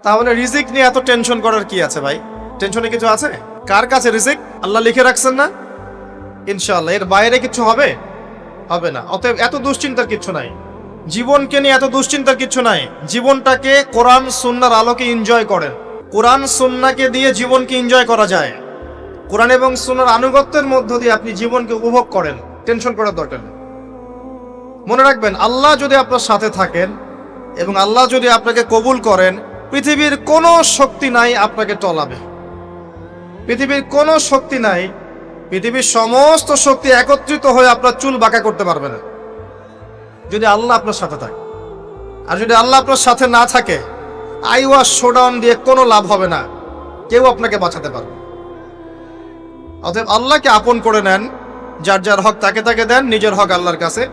তাহলে রিজিক নিয়ে এত টেনশন করার কি আছে ভাই? টেনশনে কিছু আছে? কার কাছে রিজিক? আল্লাহ লিখে রাখছেন না? ইনশাআল্লাহ এর বাইরে কিছু হবে হবে না। অতএব এত দুশ্চিন্তার কিছু নাই, জীবনকে নিয়ে এত দুশ্চিন্তার কিছু নাই। জীবনটাকে কোরআন সুন্নাহর আলোকে এনজয় করেন। কোরআন সুন্নাহকে দিয়ে জীবনকে এনজয় করা যায়। কোরআন এবং সুন্নাহর আনুগত্যের মধ্য দিয়ে আপনি জীবনকে উপভোগ করেন, টেনশন করার দরকার নেই। মনে রাখবেন, আল্লাহ যদি আপনার সাথে থাকেন এবং আল্লাহ যদি আপনাকে কবুল করেন, পৃথিবীর কোনো শক্তি নাই আপনাকে টলাবে। পৃথিবীর কোনো শক্তি নাই, পৃথিবীর সমস্ত শক্তি একত্রিত হয়ে আপনার চুল বাঁকা করতে পারবে না, যদি আল্লাহ আপনার সাথে থাকে। আর যদি আল্লাহ আপনার সাথে না থাকে, আইওয়াস শোডাউন দিয়ে কোনো লাভ হবে না, কেউ আপনাকে বাঁচাতে পারবে। অতএব আল্লাহকে আপন করে নেন, যার যার হক তাকে তাকে দেন, নিজের হক আল্লাহর কাছে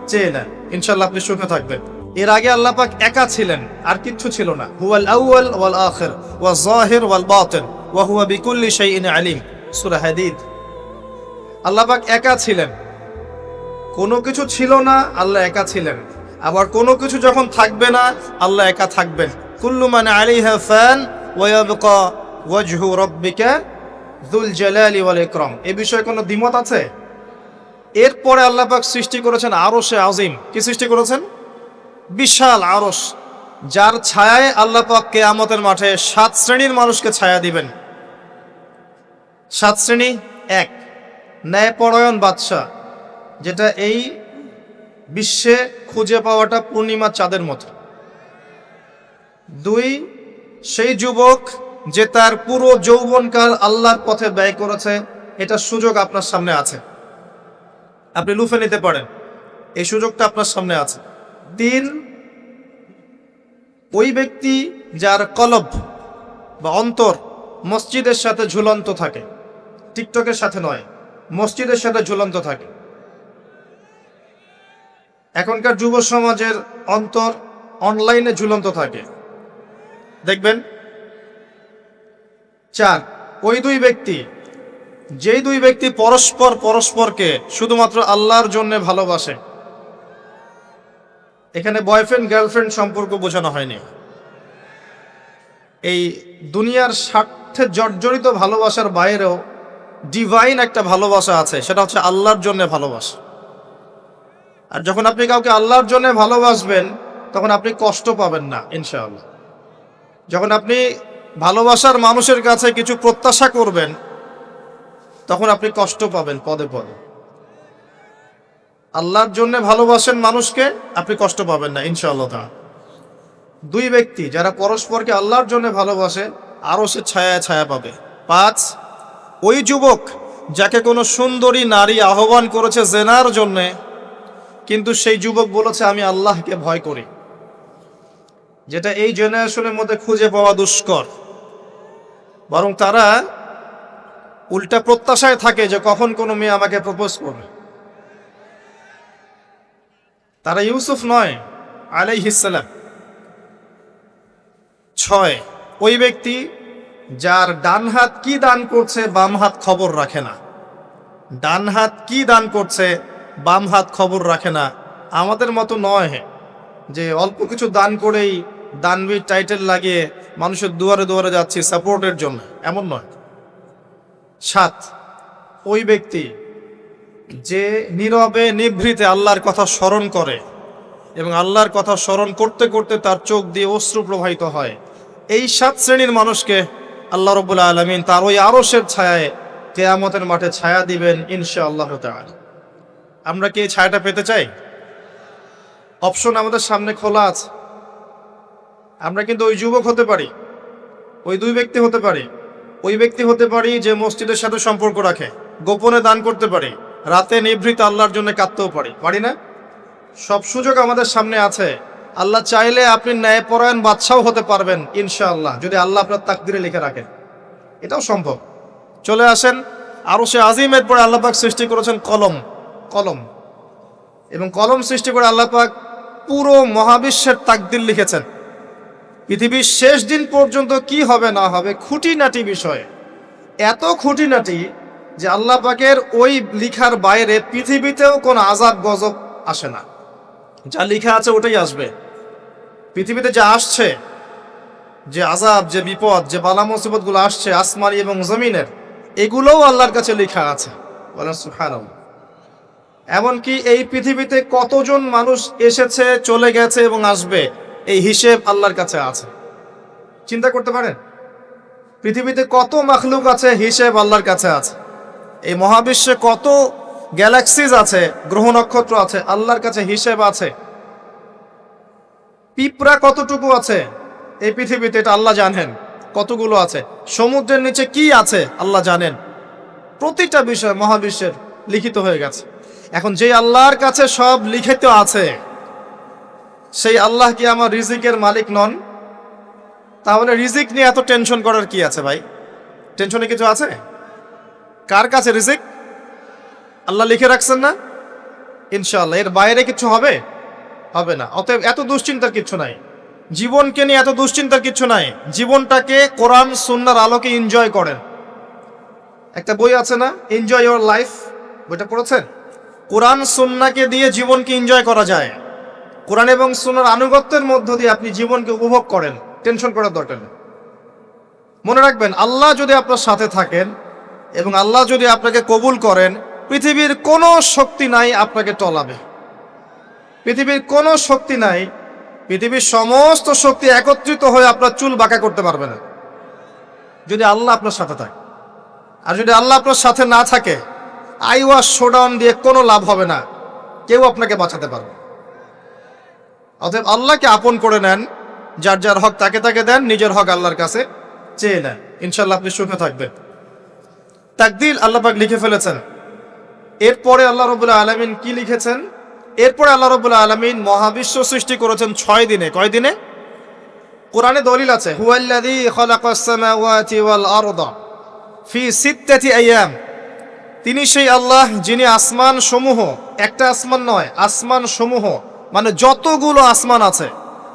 চেয়ে নেন, ইনশাআল্লাহ আপনি সুখে থাকবেন। এর আগে আল্লাহ পাক একা ছিলেন, আর কিচ্ছু ছিল না। হুয়াল আউয়াল ওয়াল আখির ওয়াজ যাহির ওয়াল বাতিন ওয়া হুয়া বিকুল্লি শাইইন আলিম, সূরা হাদীদ। আল্লাহ পাক একা ছিলেন, কোনো কিছু ছিল না, আল্লাহ একা ছিলেন। আবার কোনো কিছু যখন থাকবে না, আল্লাহ একা থাকবেন। কুল্লু মান আলাইহা ফান ওয়া ইয়াবকা ওয়াজহু রাব্বিকা যুল জালালি ওয়াল ইকরাম। এই বিষয়ে কোনো দ্বিমত আছে? এরপরে আল্লাহ পাক সৃষ্টি করেছেন আরশে আজিম। কি সৃষ্টি করেছেন? বিশাল আরশ, যার ছায়ায় আল্লাহ পাক কিয়ামতের মাঠে 7 শ্রেণীর মানুষকে ছায়া দিবেন। 7 শ্রেণী: 1, ন্যায়পরায়ণ বাদশা, যেটা এই বিশ্বে খুঁজে পাওয়াটা পূর্ণিমা চাঁদের মতো। 2, সেই যুবক যে তার পুরো যৌবনকাল আল্লাহর পথে ব্যয় করেছে, এটা সুযোগ আপনার সামনে আছে, আপনি লুফে নিতে পারেন, এই সুযোগটা আপনার সামনে আছে। 3, ওই ব্যক্তি যার কলব বা অন্তর মসজিদের সাথে ঝুলন্ত থাকে, টিকটকের সাথে নয়, মসজিদের সাথে ঝুলন্ত থাকে। এখনকার যুব সমাজের অন্তর অনলাইনে ঝুলন্ত থাকে, দেখবেন। 4, ওই দুই ব্যক্তি, যেই দুই ব্যক্তি পরস্পরকে শুধুমাত্র আল্লাহর জন্য ভালোবাসে। এখানে বয়ফ্রেন্ড গার্লফ্রেন্ড সম্পর্ক বোঝানো হয়নি। এই দুনিয়ার স্বার্থে জর্জরিত ভালোবাসার বাইরেও ডিভাইন একটা ভালোবাসা আছে, সেটা হচ্ছে আল্লাহর জন্য ভালোবাসা। আর যখন আপনি কাউকে আল্লাহর জন্য ভালোবাসবেন, তখন আপনি কষ্ট পাবেন না ইনশাআল্লাহ। যখন আপনি ভালোবাসার মানুষের কাছে কিছু প্রত্যাশা করবেন, তখন আপনি কষ্ট পাবেন পদে পদে। আল্লাহর জন্য ভালোবাসেন মানুষকে, আপনি কষ্ট পাবেন না ইনশাআল্লাহ। দুই ব্যক্তি যারা পরস্পরকে আল্লাহর জন্য ভালোবাসে, আরো সে ছায়া ছায়া পাবে। 5, ওই যুবক যাকে কোনো সুন্দরী নারী আহ্বান করেছে জেনার জন্যে, কিন্তু সেই যুবক বলেছে আমি আল্লাহকে ভয় করি, যেটা এই জেনারেশনের মধ্যে খুঁজে পাওয়া দুষ্কর। বরং তারা উল্টা প্রত্যাশায় থাকে যে কখন কোনো মেয়ে আমাকে প্রপোজ করবে। তারা ইউসুফ নয় আলাইহিস সালাম। 6, ওই ব্যক্তি যার ডান হাত কি দান করছে, বাম হাত খবর রাখে না। ডান হাত কি দান করছে, বাম হাত খবর রাখে না। আমাদের মতো নয় যে অল্প কিছু দান করেই দানবীর টাইটেল লাগিয়ে মানুষের দুয়ারে দুয়ারে যাচ্ছি সাপোর্টের জন্য, এমন নয়। 7, ওই ব্যক্তি যে নীরবে নিভৃতে আল্লাহর কথা স্মরণ করে এবং আল্লাহর কথা স্মরণ করতে করতে তার চোখ দিয়ে অশ্রু প্রবাহিত হয়। এই 7 শ্রেণীর মানুষকে আল্লাহ রাব্বুল আলামিন তার ওই আরশের ছায়ায় কিয়ামতের মাঠে ছায়া দিবেন ইনশাআল্লাহ তাআলা। আমরা কি এই ছায়াটা পেতে চাই? অপশন আমাদের সামনে খোলা আছে। আমরা কিন্তু ওই যুবক হতে পারি, ওই দুই ব্যক্তি হতে পারি, ওই ব্যক্তি হতে পারি যে মসজিদের সাথে সম্পর্ক রাখে, গোপনে দান করতে পারি, রাতে নিভৃত আল্লাহর জন্য কাঁদতেও পারি না? সব সুযোগ আমাদের সামনে আছে। আল্লাহ চাইলে আপনি ন্যায়পরায়ণ বাদশাও হতে পারবেন ইনশাআল্লাহ, যদি আল্লাহ আপনার তাকদিরে লিখে রাখেন, এটাও সম্ভব। চলে আসেন, আরশে আজিমের পরে আল্লাহ পাক সৃষ্টি করেছেন কলম, এবং কলম সৃষ্টি করে আল্লাহ পাক পুরো মহাবিশ্বের তাকদির লিখেছেন। পৃথিবীর শেষ দিন পর্যন্ত কি হবে না হবে, খুঁটিনাটি বিষয়, এত খুঁটিনাটি যে আল্লাহ পাকের ওই লিখার বাইরে পৃথিবীতেও কোনো আযাব গজব আসে না। যা লিখা আছে ওটাই আসবে। পৃথিবীতে যা আসছে যে আযাব, যে বিপদ, যে বালা মুসিবতগুলো আসছে আসমানি এবং জমিনের, এগুলোও আল্লাহর কাছে লেখা আছে। বলেন সুবহানাল্লাহ। এমনকি এই পৃথিবীতে কতজন মানুষ এসেছে, চলে গেছে এবং আসবে, এই হিসেব আল্লাহর কাছে আছে। চিন্তা করতে পারেন, পৃথিবীতে কত মাখলুক আছে, হিসেব আল্লাহর কাছে আছে। এই মহাবিশ্বে কত গ্যালাক্সিজ আছে, গ্রহ নক্ষত্র আছে, আল্লাহর কাছে হিসেব আছে। পিঁপড়া কতটুকু আছে এই পৃথিবীতে, এটা আল্লাহ জানেন কতগুলো আছে। সমুদ্রের নিচে কি আছে আল্লাহ জানেন। প্রতিটা বিষয় মহাবিশ্বের লিখিত হয়ে গেছে। এখন যে আল্লাহর কাছে সব লিখিত আছে, সেই আল্লাহ কি আমার রিজিকের মালিক নন? তাহলে রিজিক নিয়ে এত টেনশন করার কি আছে ভাই? টেনশনে কিছু আছে? কার কাছে রিজিক? আল্লাহ লিখে রাখছেন না? ইনশাআল্লাহ এর বাইরে কিছু হবে? হবে না। অতএব এত দুশ্চিন্তার কিছু নাই। জীবনকে নিয়ে এত দুশ্চিন্তার কিছু নাই। জীবনটাকে কোরআন সুন্নাহর আলোকে এনজয় করেন। একটা বই আছে না, এনজয় ইওর লাইফ, বইটা পড়েছেন? কোরআন সুন্নাহকে দিয়ে জীবনকে এনজয় করা যায়। কোরআন এবং সুন্নাহর আনুগত্যের মধ্য দিয়ে আপনি জীবনকে উপভোগ করেন। টেনশন করার দরকার নেই। মনে রাখবেন, আল্লাহ যদি আপনার সাথে থাকেন এবং আল্লাহ যদি আপনাকে কবুল করেন, পৃথিবীর কোনো শক্তি নাই আপনাকে টলাবে। পৃথিবীর কোনো শক্তি নাই, পৃথিবীর সমস্ত শক্তি একত্রিত হয়ে আপনার চুল বাঁকা করতে পারবে না, যদি আল্লাহ আপনার সাথে থাকে। আর যদি আল্লাহ আপনার সাথে না থাকে, আইওয়াশ শোডাউন দিয়ে কোনো লাভ হবে না, কেউ আপনাকে বাঁচাতে পারবে। অতএব আল্লাহকে আপন করে নেন, যার যার হক তাকে তাকে দেন, নিজের হক আল্লাহর কাছে চেয়ে নেন, ইনশাল্লাহ আপনি সুখে থাকবেন। তাকদীর আল্লাহ পাক লিখে ফেলেছেন। এরপরে আল্লাহ রাব্বুল আলামিন কি লিখেছেন? এরপরে আল্লাহ রাব্বুল আলামিন মহাবিশ্ব সৃষ্টি করেছেন 6 দিনে। কয় দিনে? কোরআনে দলিল আছে, হুয়াল্লাযী খালাকাস সামাওয়াতি ওয়াল আরদা ফি সিত্তাতি আইয়াম। তিনি সেই আল্লাহ যিনি আসমান সমূহ, একটা আসমান নয়, আসমান সমূহ মানে যতগুলো আসমান আছে,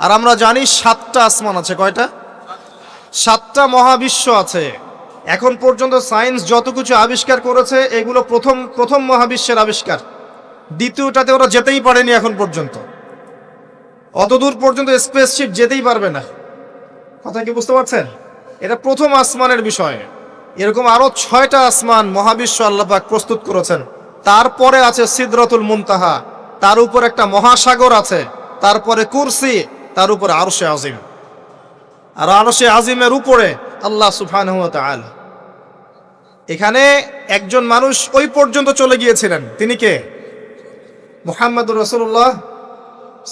আর আমরা জানি 7টা আসমান আছে। কয়টা? 7টা মহাবিশ্ব আছে। এখন পর্যন্ত সায়েন্স যত কিছু আবিষ্কার করেছে, এগুলো প্রথম মহাবিশ্বের আবিষ্কার। দ্বিতীয়টাতে ওরা যেতেই পারেনি এখন পর্যন্ত। অতদূর পর্যন্ত স্পেসশিপ যেতেই পারবে না। কথা কি বুঝতে পারছেন? এটা প্রথম আসমানের বিষয়। এরকম আরো 6টা আসমান মহাবিশ্ব আল্লাহ পাক প্রস্তুত করেছেন। তারপরে আছে সিদরাতুল মুনতাহা, তার উপর একটা মহাসাগর আছে, তারপরে কুরসি, তার উপরে আরশে আজিম। আর আরশে আজিমের উপরে আল্লাহ সুবহানাহু ওয়া তাআলা। এখানে একজন মানুষ ওই পর্যন্ত চলে গিয়েছিলেন। তিনি কে? মুহাম্মদুর রাসূলুল্লাহ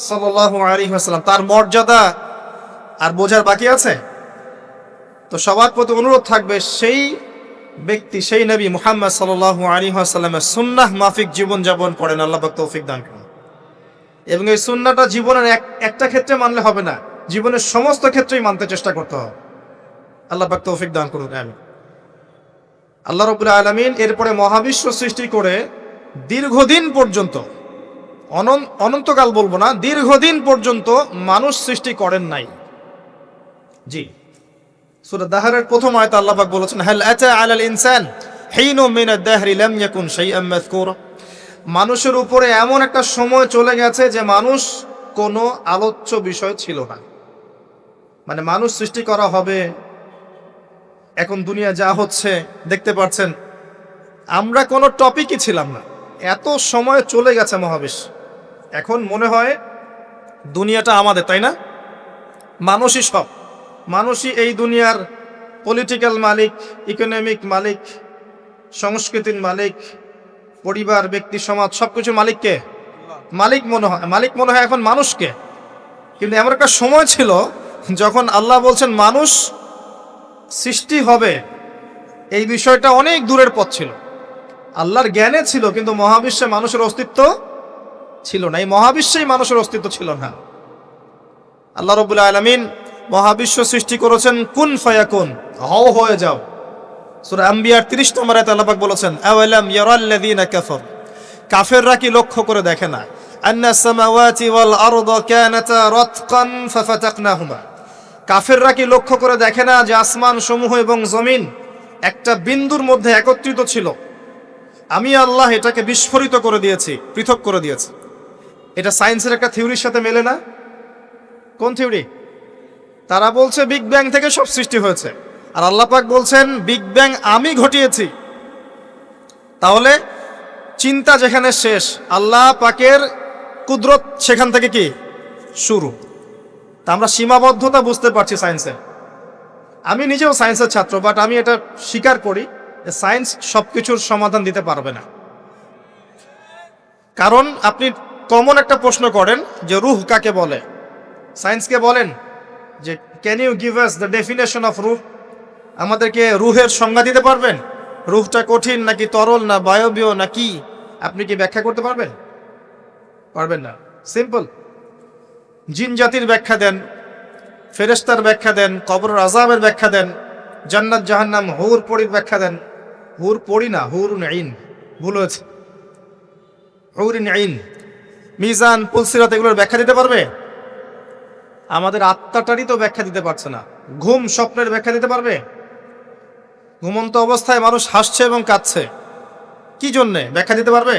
সাল্লাল্লাহু আলাইহি ওয়াসাল্লাম। তার মর্যাদা আর বোঝার বাকি আছে? তো সবার প্রতি অনুরোধ থাকবে, সেই ব্যক্তি, সেই নবী মুহাম্মদ সাল্লাল্লাহু আলাইহি ওয়াসাল্লামের সুন্নাহ মাফিক জীবনযাপন করেন। আল্লাহ পাক তৌফিক দান করুন। এবং এই সুন্নাহটা জীবনের একটা ক্ষেত্রে মানলে হবে না, জীবনের সমস্ত ক্ষেত্রেই মানতে চেষ্টা করতে হবে। আল্লাহ পাক তৌফিক দান করুন। আমিন। আল্লাহ রাব্বুল আলামিন এরপরে মহাবিশ্ব সৃষ্টি করে দীর্ঘদিন পর্যন্ত, অনন্তকাল বলবো না, দীর্ঘদিন পর্যন্ত মানুষ সৃষ্টি করেন নাই। জি, সূরা দাহরের প্রথম আয়াতে আল্লাহ পাক বলেছেন, হাল আতা আলাল ইনসান হিনুম মিনাদ দাহরি লাম ইয়াকুন শাইআম মাযকুরা। মানুষের উপরে এমন একটা সময় চলে গেছে যে মানুষ কোনো আলোচ্য বিষয় ছিল না। মানে মানুষ সৃষ্টি করা হবে, এখন দুনিয়া যা হচ্ছে দেখতে পাচ্ছেন, আমরা কোনো টপিকই ছিলাম না। এত সময় চলে গেছে মহাবিশ্ব। এখন মনে হয় দুনিয়াটা আমাদের, তাই না? মানুষই সব, মানুষই এই দুনিয়ার পলিটিক্যাল মালিক, ইকোনমিক মালিক, সংস্কৃতির মালিক, পরিবার, ব্যক্তি, সমাজ, সবকিছু মালিককে মালিক মনে হয় এখন মানুষকে। কিন্তু এমন একটা সময় ছিল যখন আল্লাহ বলছেন মানুষ সৃষ্টি হবে, এই বিষয়টা অনেক দূরের পথ ছিল। আল্লাহর জ্ঞানে ছিল, কিন্তু মহাবিশ্বে মানুষের অস্তিত্ব ছিল না। এই মহাবিশ্বেই মানুষের অস্তিত্ব ছিল না। আল্লাহ রাব্বুল আলামিন মহাবিশ্ব সৃষ্টি করেছেন কুন ফায়াকুন, হও হয়ে যাও। সূরা আম্বিয়ার 30 নম্বর আয়াতে আল্লাহ পাক বলেছেন, আওয়ালাম ইয়ারাল্লাযীনা কাফার, কাফেররা কি লক্ষ্য করে দেখে না, আন্নাস সামাওয়াতি ওয়াল আরদা কানাতা রাতকান ফাফাতাকনাহুমা, কাফেররা কি লক্ষ্য করে দেখে না যে আসমান সমূহ এবং জমিন একটা বিন্দুর মধ্যে একত্রিত ছিল, আমি আল্লাহ এটাকে বিস্ফোরিত করে দিয়েছি, পৃথক করে দিয়েছি। এটা সায়েন্সের একটা থিওরির সাথে মেলে না? কোন থিওরি? তারা বলছে বিগ ব্যাং থেকে সব সৃষ্টি হয়েছে, আর আল্লাহ পাক বলছেন বিগ ব্যাং আমি ঘটিয়েছি। তাহলে চিন্তা যেখানে শেষ, আল্লাহ পাকের কুদরত সেখান থেকে কি শুরু। তা আমরা সীমাবদ্ধতা বুঝতে পারছি সায়েন্সের। আমি নিজেও সায়েন্সের ছাত্র, বাট আমি এটা স্বীকার করি যে সায়েন্স সবকিছুর সমাধান দিতে পারবে না। কারণ আপনি কমন একটা প্রশ্ন করেন যে রূহ কাকে বলে, সায়েন্সকে বলেন যে can you give us the definition of ruh, আমাদেরকে রূহের সংজ্ঞা দিতে পারবেন? রূহটা কঠিন নাকি তরল না বায়বীয় না কি, আপনি কি ব্যাখ্যা করতে পারবেন? পারবেন না। সিম্পল। জিন জাতির ব্যাখ্যা দেন, ফেরেশতার ব্যাখ্যা দেন, কবরের আযাবের ব্যাখ্যা দেন, জান্নাত জাহান্নাম হুর পরির ব্যাখ্যা দেন। হুর পরি না, হুরুন আইন, ভুল হয়েছে, হুরুন আইন। মিজান, পুলসিরাত এগুলোর ব্যাখ্যা দিতে পারবে? আমাদের আত্মাটারই তো ব্যাখ্যা দিতে পারছে না। ঘুম, স্বপ্নের ব্যাখ্যা দিতে পারবে? ঘুমন্ত অবস্থায় মানুষ হাসছে এবং কাঁদছে, কি জন্যে ব্যাখ্যা দিতে পারবে?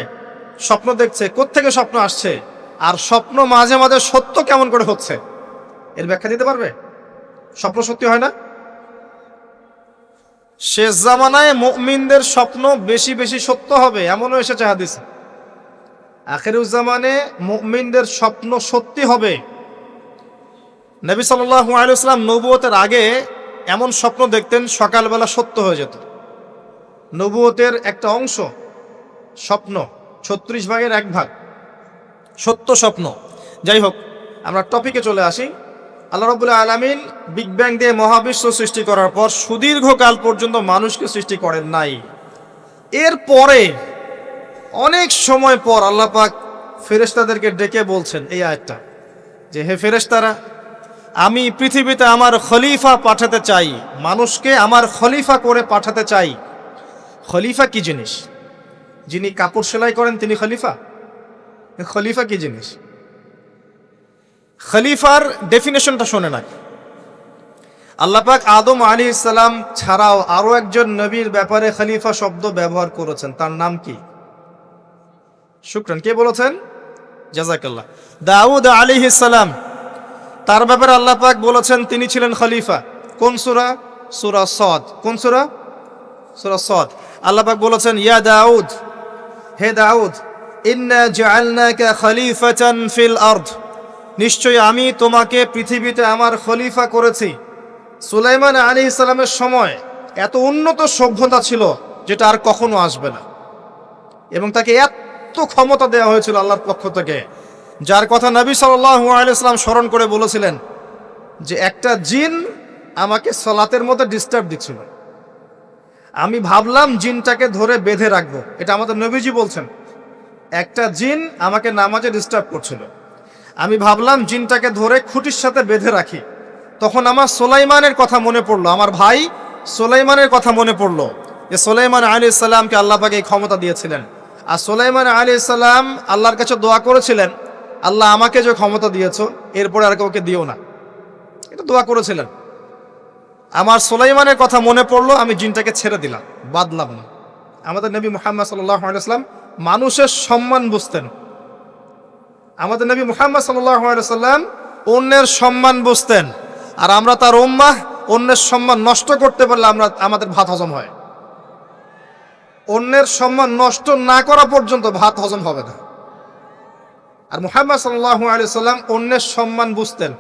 স্বপ্ন দেখছে, কোত্থেকে স্বপ্ন আসছে, আর স্বপ্ন মাঝে মাঝে সত্য কেমন করে হচ্ছে, এর ব্যাখ্যা দিতে পারবে? স্বপ্ন সত্যি হয় না? শেষ জামানায় মুমিনদের স্বপ্ন বেশি বেশি সত্য হবে এমনও এসেছে হাদিসে। আখিরুজ্জামানে মুমিনদের স্বপ্ন সত্যি হবে। নবী সাল্লাল্লাহু আলাইহি ওয়াসাল্লাম নবুয়তের আগে এমন স্বপ্ন দেখতেন সকালবেলা সত্য হয়ে যেত। নবুয়তের একটা অংশ স্বপ্ন, 36 ভাগের 1 ভাগ সত্য স্বপ্ন। যাই হোক, আমরা টপিকে চলে আসি। আল্লাহ রাব্বুল আলামিন বিগ ব্যাং দিয়ে মহাবিশ্ব সৃষ্টি করার পর সুদীর্ঘকাল পর্যন্ত মানুষকে সৃষ্টি করেন নাই। এরপরে অনেক সময় পর আল্লাহ পাক ফেরেশতাদেরকে ডেকে বলছেন এই আয়াতটা, যে হে ফেরেশতারা, আমি পৃথিবীতে আমার খলিফা পাঠাতে চাই, মানুষকে আমার খলিফা করে পাঠাতে চাই। খলিফা কি জিনিস? যিনি কাপড় সেলাই করেন তিনি খলিফা? খলিফা কি জিনিস? খলিফার ডেফিনেশনটা শোনে না। আল্লাহ পাক আদম আলাইহিস সালাম ছাড়াও আরো একজন নবীর ব্যাপারে খলিফা শব্দ ব্যবহার করেছেন, তার নাম কি? শুকরান, কে বলেছেন? জাযাকাল্লাহ। দাউদ আলাইহিস সালাম, তার ব্যাপারে আল্লাহ পাক বলেছেন তিনি ছিলেন খলিফা। কোন সূরা? সূরা সাদ। কোন সূরা? সূরা সাদ। আল্লাহ পাক বলেছেন ইয়া দাউদ, হে দাউদ, ইন্না জাআলনাকা খলিফাতান ফিল আরদ, নিশ্চয়ই আমি তোমাকে পৃথিবীতে আমার খলিফা করেছি। সুলাইমান আলাইহিস সালামের সময় এত উন্নত সভ্যতা ছিল যেটা আর কখনো আসবে না, এবং তাকে এত ক্ষমতা দেওয়া হয়েছিল আল্লাহর পক্ষ থেকে, যার কথা নবী সাল্লাল্লাহু আলাইহি সাল্লাম স্মরণ করে বলেছিলেন যে একটা জিন আমাকে সালাতের মধ্যে ডিস্টার্ব দিচ্ছিল, আমি ভাবলাম জিনটাকে ধরে বেঁধে রাখবো। এটা আমাদের নবীজি বলছেন, একটা জিন আমাকে নামাজে ডিস্টার্ব করছিল, আমি ভাবলাম জিনটাকে ধরে খুঁটির সাথে বেঁধে রাখি। তখন আমার সুলাইমানের কথা মনে পড়লো, আমার ভাই সুলাইমানের কথা মনে পড়লো যে সুলাইমান আলাইহিস সালামকে আল্লাহ পাক এই ক্ষমতা দিয়েছিলেন। আর সুলাইমান আলাইহিস সালাম আল্লাহর কাছে দোয়া করেছিলেন, আল্লাহ আমাকে যে ক্ষমতা দিয়েছো এরপরে আর কাউকে দিও না, এটা দোয়া করেছিলেন। আমার সুলাইমানের কথা মনে পড়লো, আমি জিনটাকে ছেড়ে দিলাম, বাদলাম না। আমাদের নবী মুহাম্মদ সাল্লাল্লাহু আলাইহি ওয়াসাল্লাম মানুষের সম্মান বুঝতেন। আমাদের নবী মুহাম্মদ সাল্লাল্লাহু আলাইহি ওয়াসাল্লাম অন্যের সম্মান বুঝতেন, আর আমরা তার উম্মাহ, অন্যের সম্মান নষ্ট করতে পারলে আমাদের ভাত হজম হয়। অন্যের সম্মান নষ্ট না করা পর্যন্ত ভাত হজম হবে না। আর মুহাম্মদ সাল্লাল্লাহু আলাইহি ওয়াসাল্লাম অন্যের সম্মান বুঝতেন।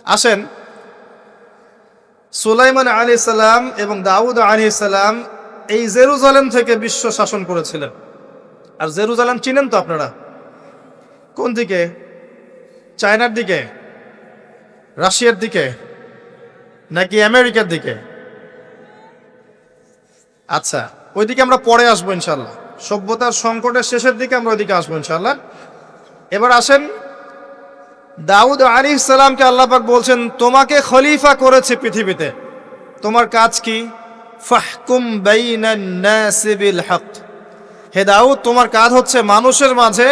আসেন, সুলাইমান আলাইহিস সালাম এবং দাউদ আলাইহিস সালাম এই জেরুজালেম থেকে বিশ্ব শাসন করেছিলেন। আর জেরুজালেম চিনেন তো আপনারা? কোন দিকে? চায়নার দিকে, রাশিয়ার দিকে, নাকি আমেরিকার দিকে? আচ্ছা, ওইদিকে আমরা পরে আসবো ইনশাল্লাহ। সভ্যতার সংকটের শেষের দিকে আমরা ওইদিকে আসবো ইনশাল্লাহ। এবার আসেন, দাউদ আলাইহিস সালামকে আল্লাহ পাক বলছেন তোমাকে খলিফা করেছে পৃথিবীতে, তোমার কাজ কি? ফাহকুম বাইনান নাসি বিল হক, হে দাউদ তোমার কাজ হচ্ছে মানুষের মাঝে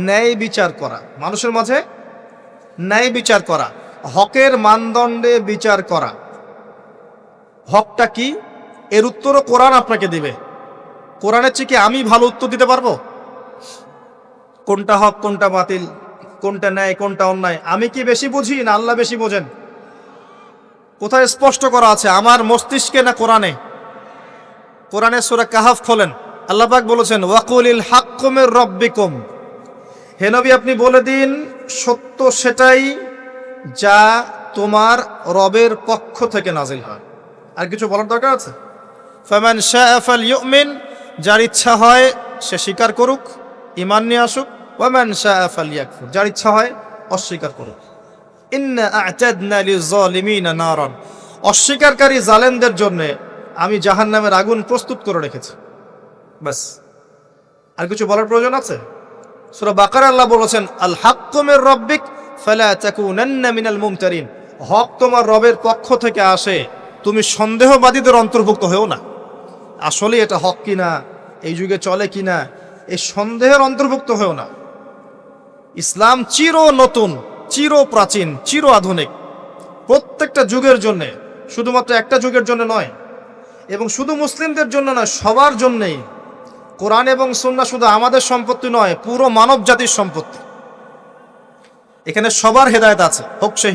ন্যায় বিচার করা, মানুষের মাঝে ন্যায় বিচার করা, হকের মানদণ্ডে বিচার করা। হকটা কি? এর উত্তরও কোরআন আপনাকে দিবে। কোরআনের চেয়ে কি আমি ভালো উত্তর দিতে পারবো? কোনটা হক কোনটা বাতিল, কোনটা ন্যায় কোনটা অন্যায়, আমি কি বেশি বুঝি না আল্লাহ বেশি বোঝেন? কোথায় স্পষ্ট করা আছে? আমার মস্তিষ্কে না কোরআনে? কোরআনে সূরা কাহাফ খোলেন, আল্লাহ পাক বলেছেন ওয়াকুলিল হাক্কু মির রাব্বিকুম, হে নবী আপনি বলে দিন সত্য সেটাই যা তোমার রবের পক্ষ থেকে নাজিল হয়। আর কিছু বলার দরকার আছে? ফামান শাআ ফালইউমিন, যার ইচ্ছা হয় সে স্বীকার করুক, ঈমান নিয়ে আসুক। ওয়ামান শাআ ফালইয়াকফুর, যার ইচ্ছা হয় অস্বীকার করুক। ইন্না আ'তাদনা লিয-যালিমিনা নারান, অস্বীকারকারী জালেমদের জন্য আমি জাহান্নামের আগুন প্রস্তুত করে রেখেছি। বাস, আর কিছু বলার প্রয়োজন আছে? সূরা বাকারা আল্লাহ বলেছেন আল হাক্কু মির রাব্বিক ফালা তাকুনান্না মিনাল মুমতারিন, হক তোমার রবের পক্ষ থেকে আসে, তুমি সন্দেহবাদীদের অন্তর্ভুক্ত হও না। আসলে এটা হক কিনা, এই যুগে চলে কিনা, এই সন্দেহের অন্তর্ভুক্ত হও না। ইসলাম চির নতুন, চির প্রাচীন, চির আধুনিক, প্রত্যেকটা যুগের জন্য, শুধুমাত্র একটা যুগের জন্য নয়, এবং শুধু মুসলিমদের জন্য নয়, সবার জন্যেই। কোরআন এবং সুন্নাহ শুধু আমাদের সম্পত্তি নয়, পুরো মানব জাতির সম্পত্তি। এখানে সবার হেদায়েত আছে, হোক সে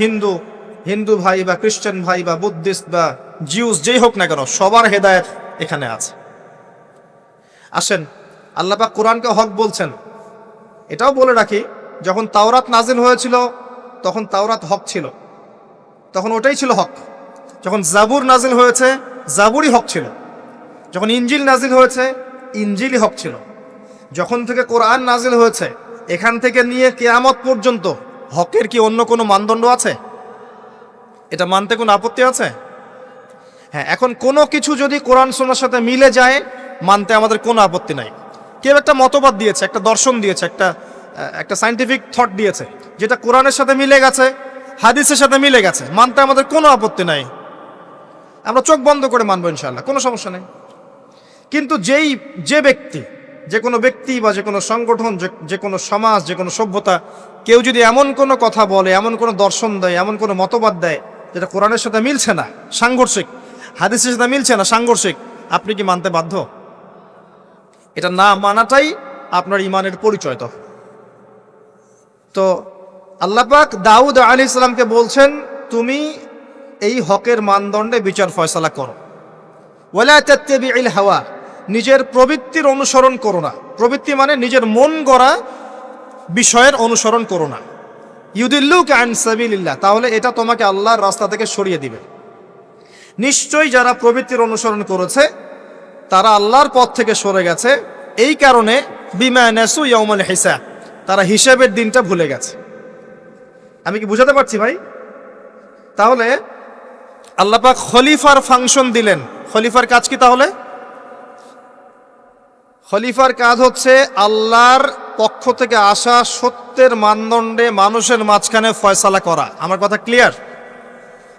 হিন্দু ভাই বা খ্রিস্টান ভাই বা বুদ্ধিস্ট বা জিউস, যেই হোক না কেন, সবার হেদায়েত এখানে আছে। আসেন, আল্লাহ পাক কোরআনকে হক বলছেন। এটাও বলে রাখি, যখন তাওরাত নাজিল হয়েছিল তখন তাওরাত হক ছিল, তখন ওটাই ছিল হক। যখন জাবুর নাজিল হয়েছে জাবুরই হক ছিল। যখন ইনজিল নাজিল হয়েছে ইনজিলই হক ছিল। যখন থেকে কোরআন নাজিল হয়েছে এখান থেকে নিয়ে কিয়ামত পর্যন্ত হকের কি অন্য কোনো মানদণ্ড আছে? এটা মানতে কোনো আপত্তি আছে? হ্যাঁ, এখন কোনো কিছু যদি কোরআন সুন্নাহর সাথে মিলে যায় মানতে আমাদের কোনো আপত্তি নাই। কেউ একটা মতবাদ দিয়েছে, একটা দর্শন দিয়েছে, একটা সায়েন্টিফিক থট দিয়েছে, যেটা কোরআনের সাথে মিলে গেছে, হাদিসের সাথে মিলে গেছে, মানতে আমাদের কোনো আপত্তি নাই। আমরা চোখ বন্ধ করে মানবো ইনশাআল্লাহ, কোনো সমস্যা নেই। কিন্তু যে কোনো ব্যক্তি বা যে কোনো সংগঠন, যে কোনো সমাজ, যে কোনো সভ্যতা, কেউ যদি এমন কোনো কথা বলে, এমন কোনো দর্শন দেয়, এমন কোনো মতবাদ দেয় যেটা কোরআনের সাথে মিলছে না, সাংঘর্ষিক, হাদিসের সাথে মিলছে না, সাংঘর্ষিক, আপনি কি মানতে বাধ্য? এটা না মানাটাই আপনার ঈমানের পরিচয়। তো আল্লাহ পাক দাউদ আলাইহিস সালামকে বলছেন তুমি এই হকের মানদণ্ডে বিচার ফয়সালা করো। ওয়ালা তাত্তাবিউল হাওয়া, নিজের প্রবৃত্তির অনুসরণ করো না। প্রবৃত্তি মানে নিজের মন গড়া বিষয়ের অনুসরণ করো না। ইউদিল্লুকা আন সাবিলিল্লাহ, তাহলে এটা তোমাকে আল্লাহর রাস্তা থেকে সরিয়ে দিবে। নিশ্চয়ই যারা প্রবৃত্তির অনুসরণ করেছে তারা আল্লাহর পথ থেকে সরে গেছে। এই কারণে বিমা নাসু ইয়াউমুল হিসাব, তারা হিসাবের দিনটা ভুলে গেছে। আমি কি বুঝাতে পারছি ভাই? তাহলে আল্লাহ পাক খলিফার ফাংশন দিলেন। খলিফার কাজ কি তাহলে? খলিফার কাজ হচ্ছে আল্লাহর পক্ষ থেকে আসা সত্যের মানদণ্ডে মানুষের মাঝখানে ফয়সালা করা। আমার কথা ক্লিয়ার?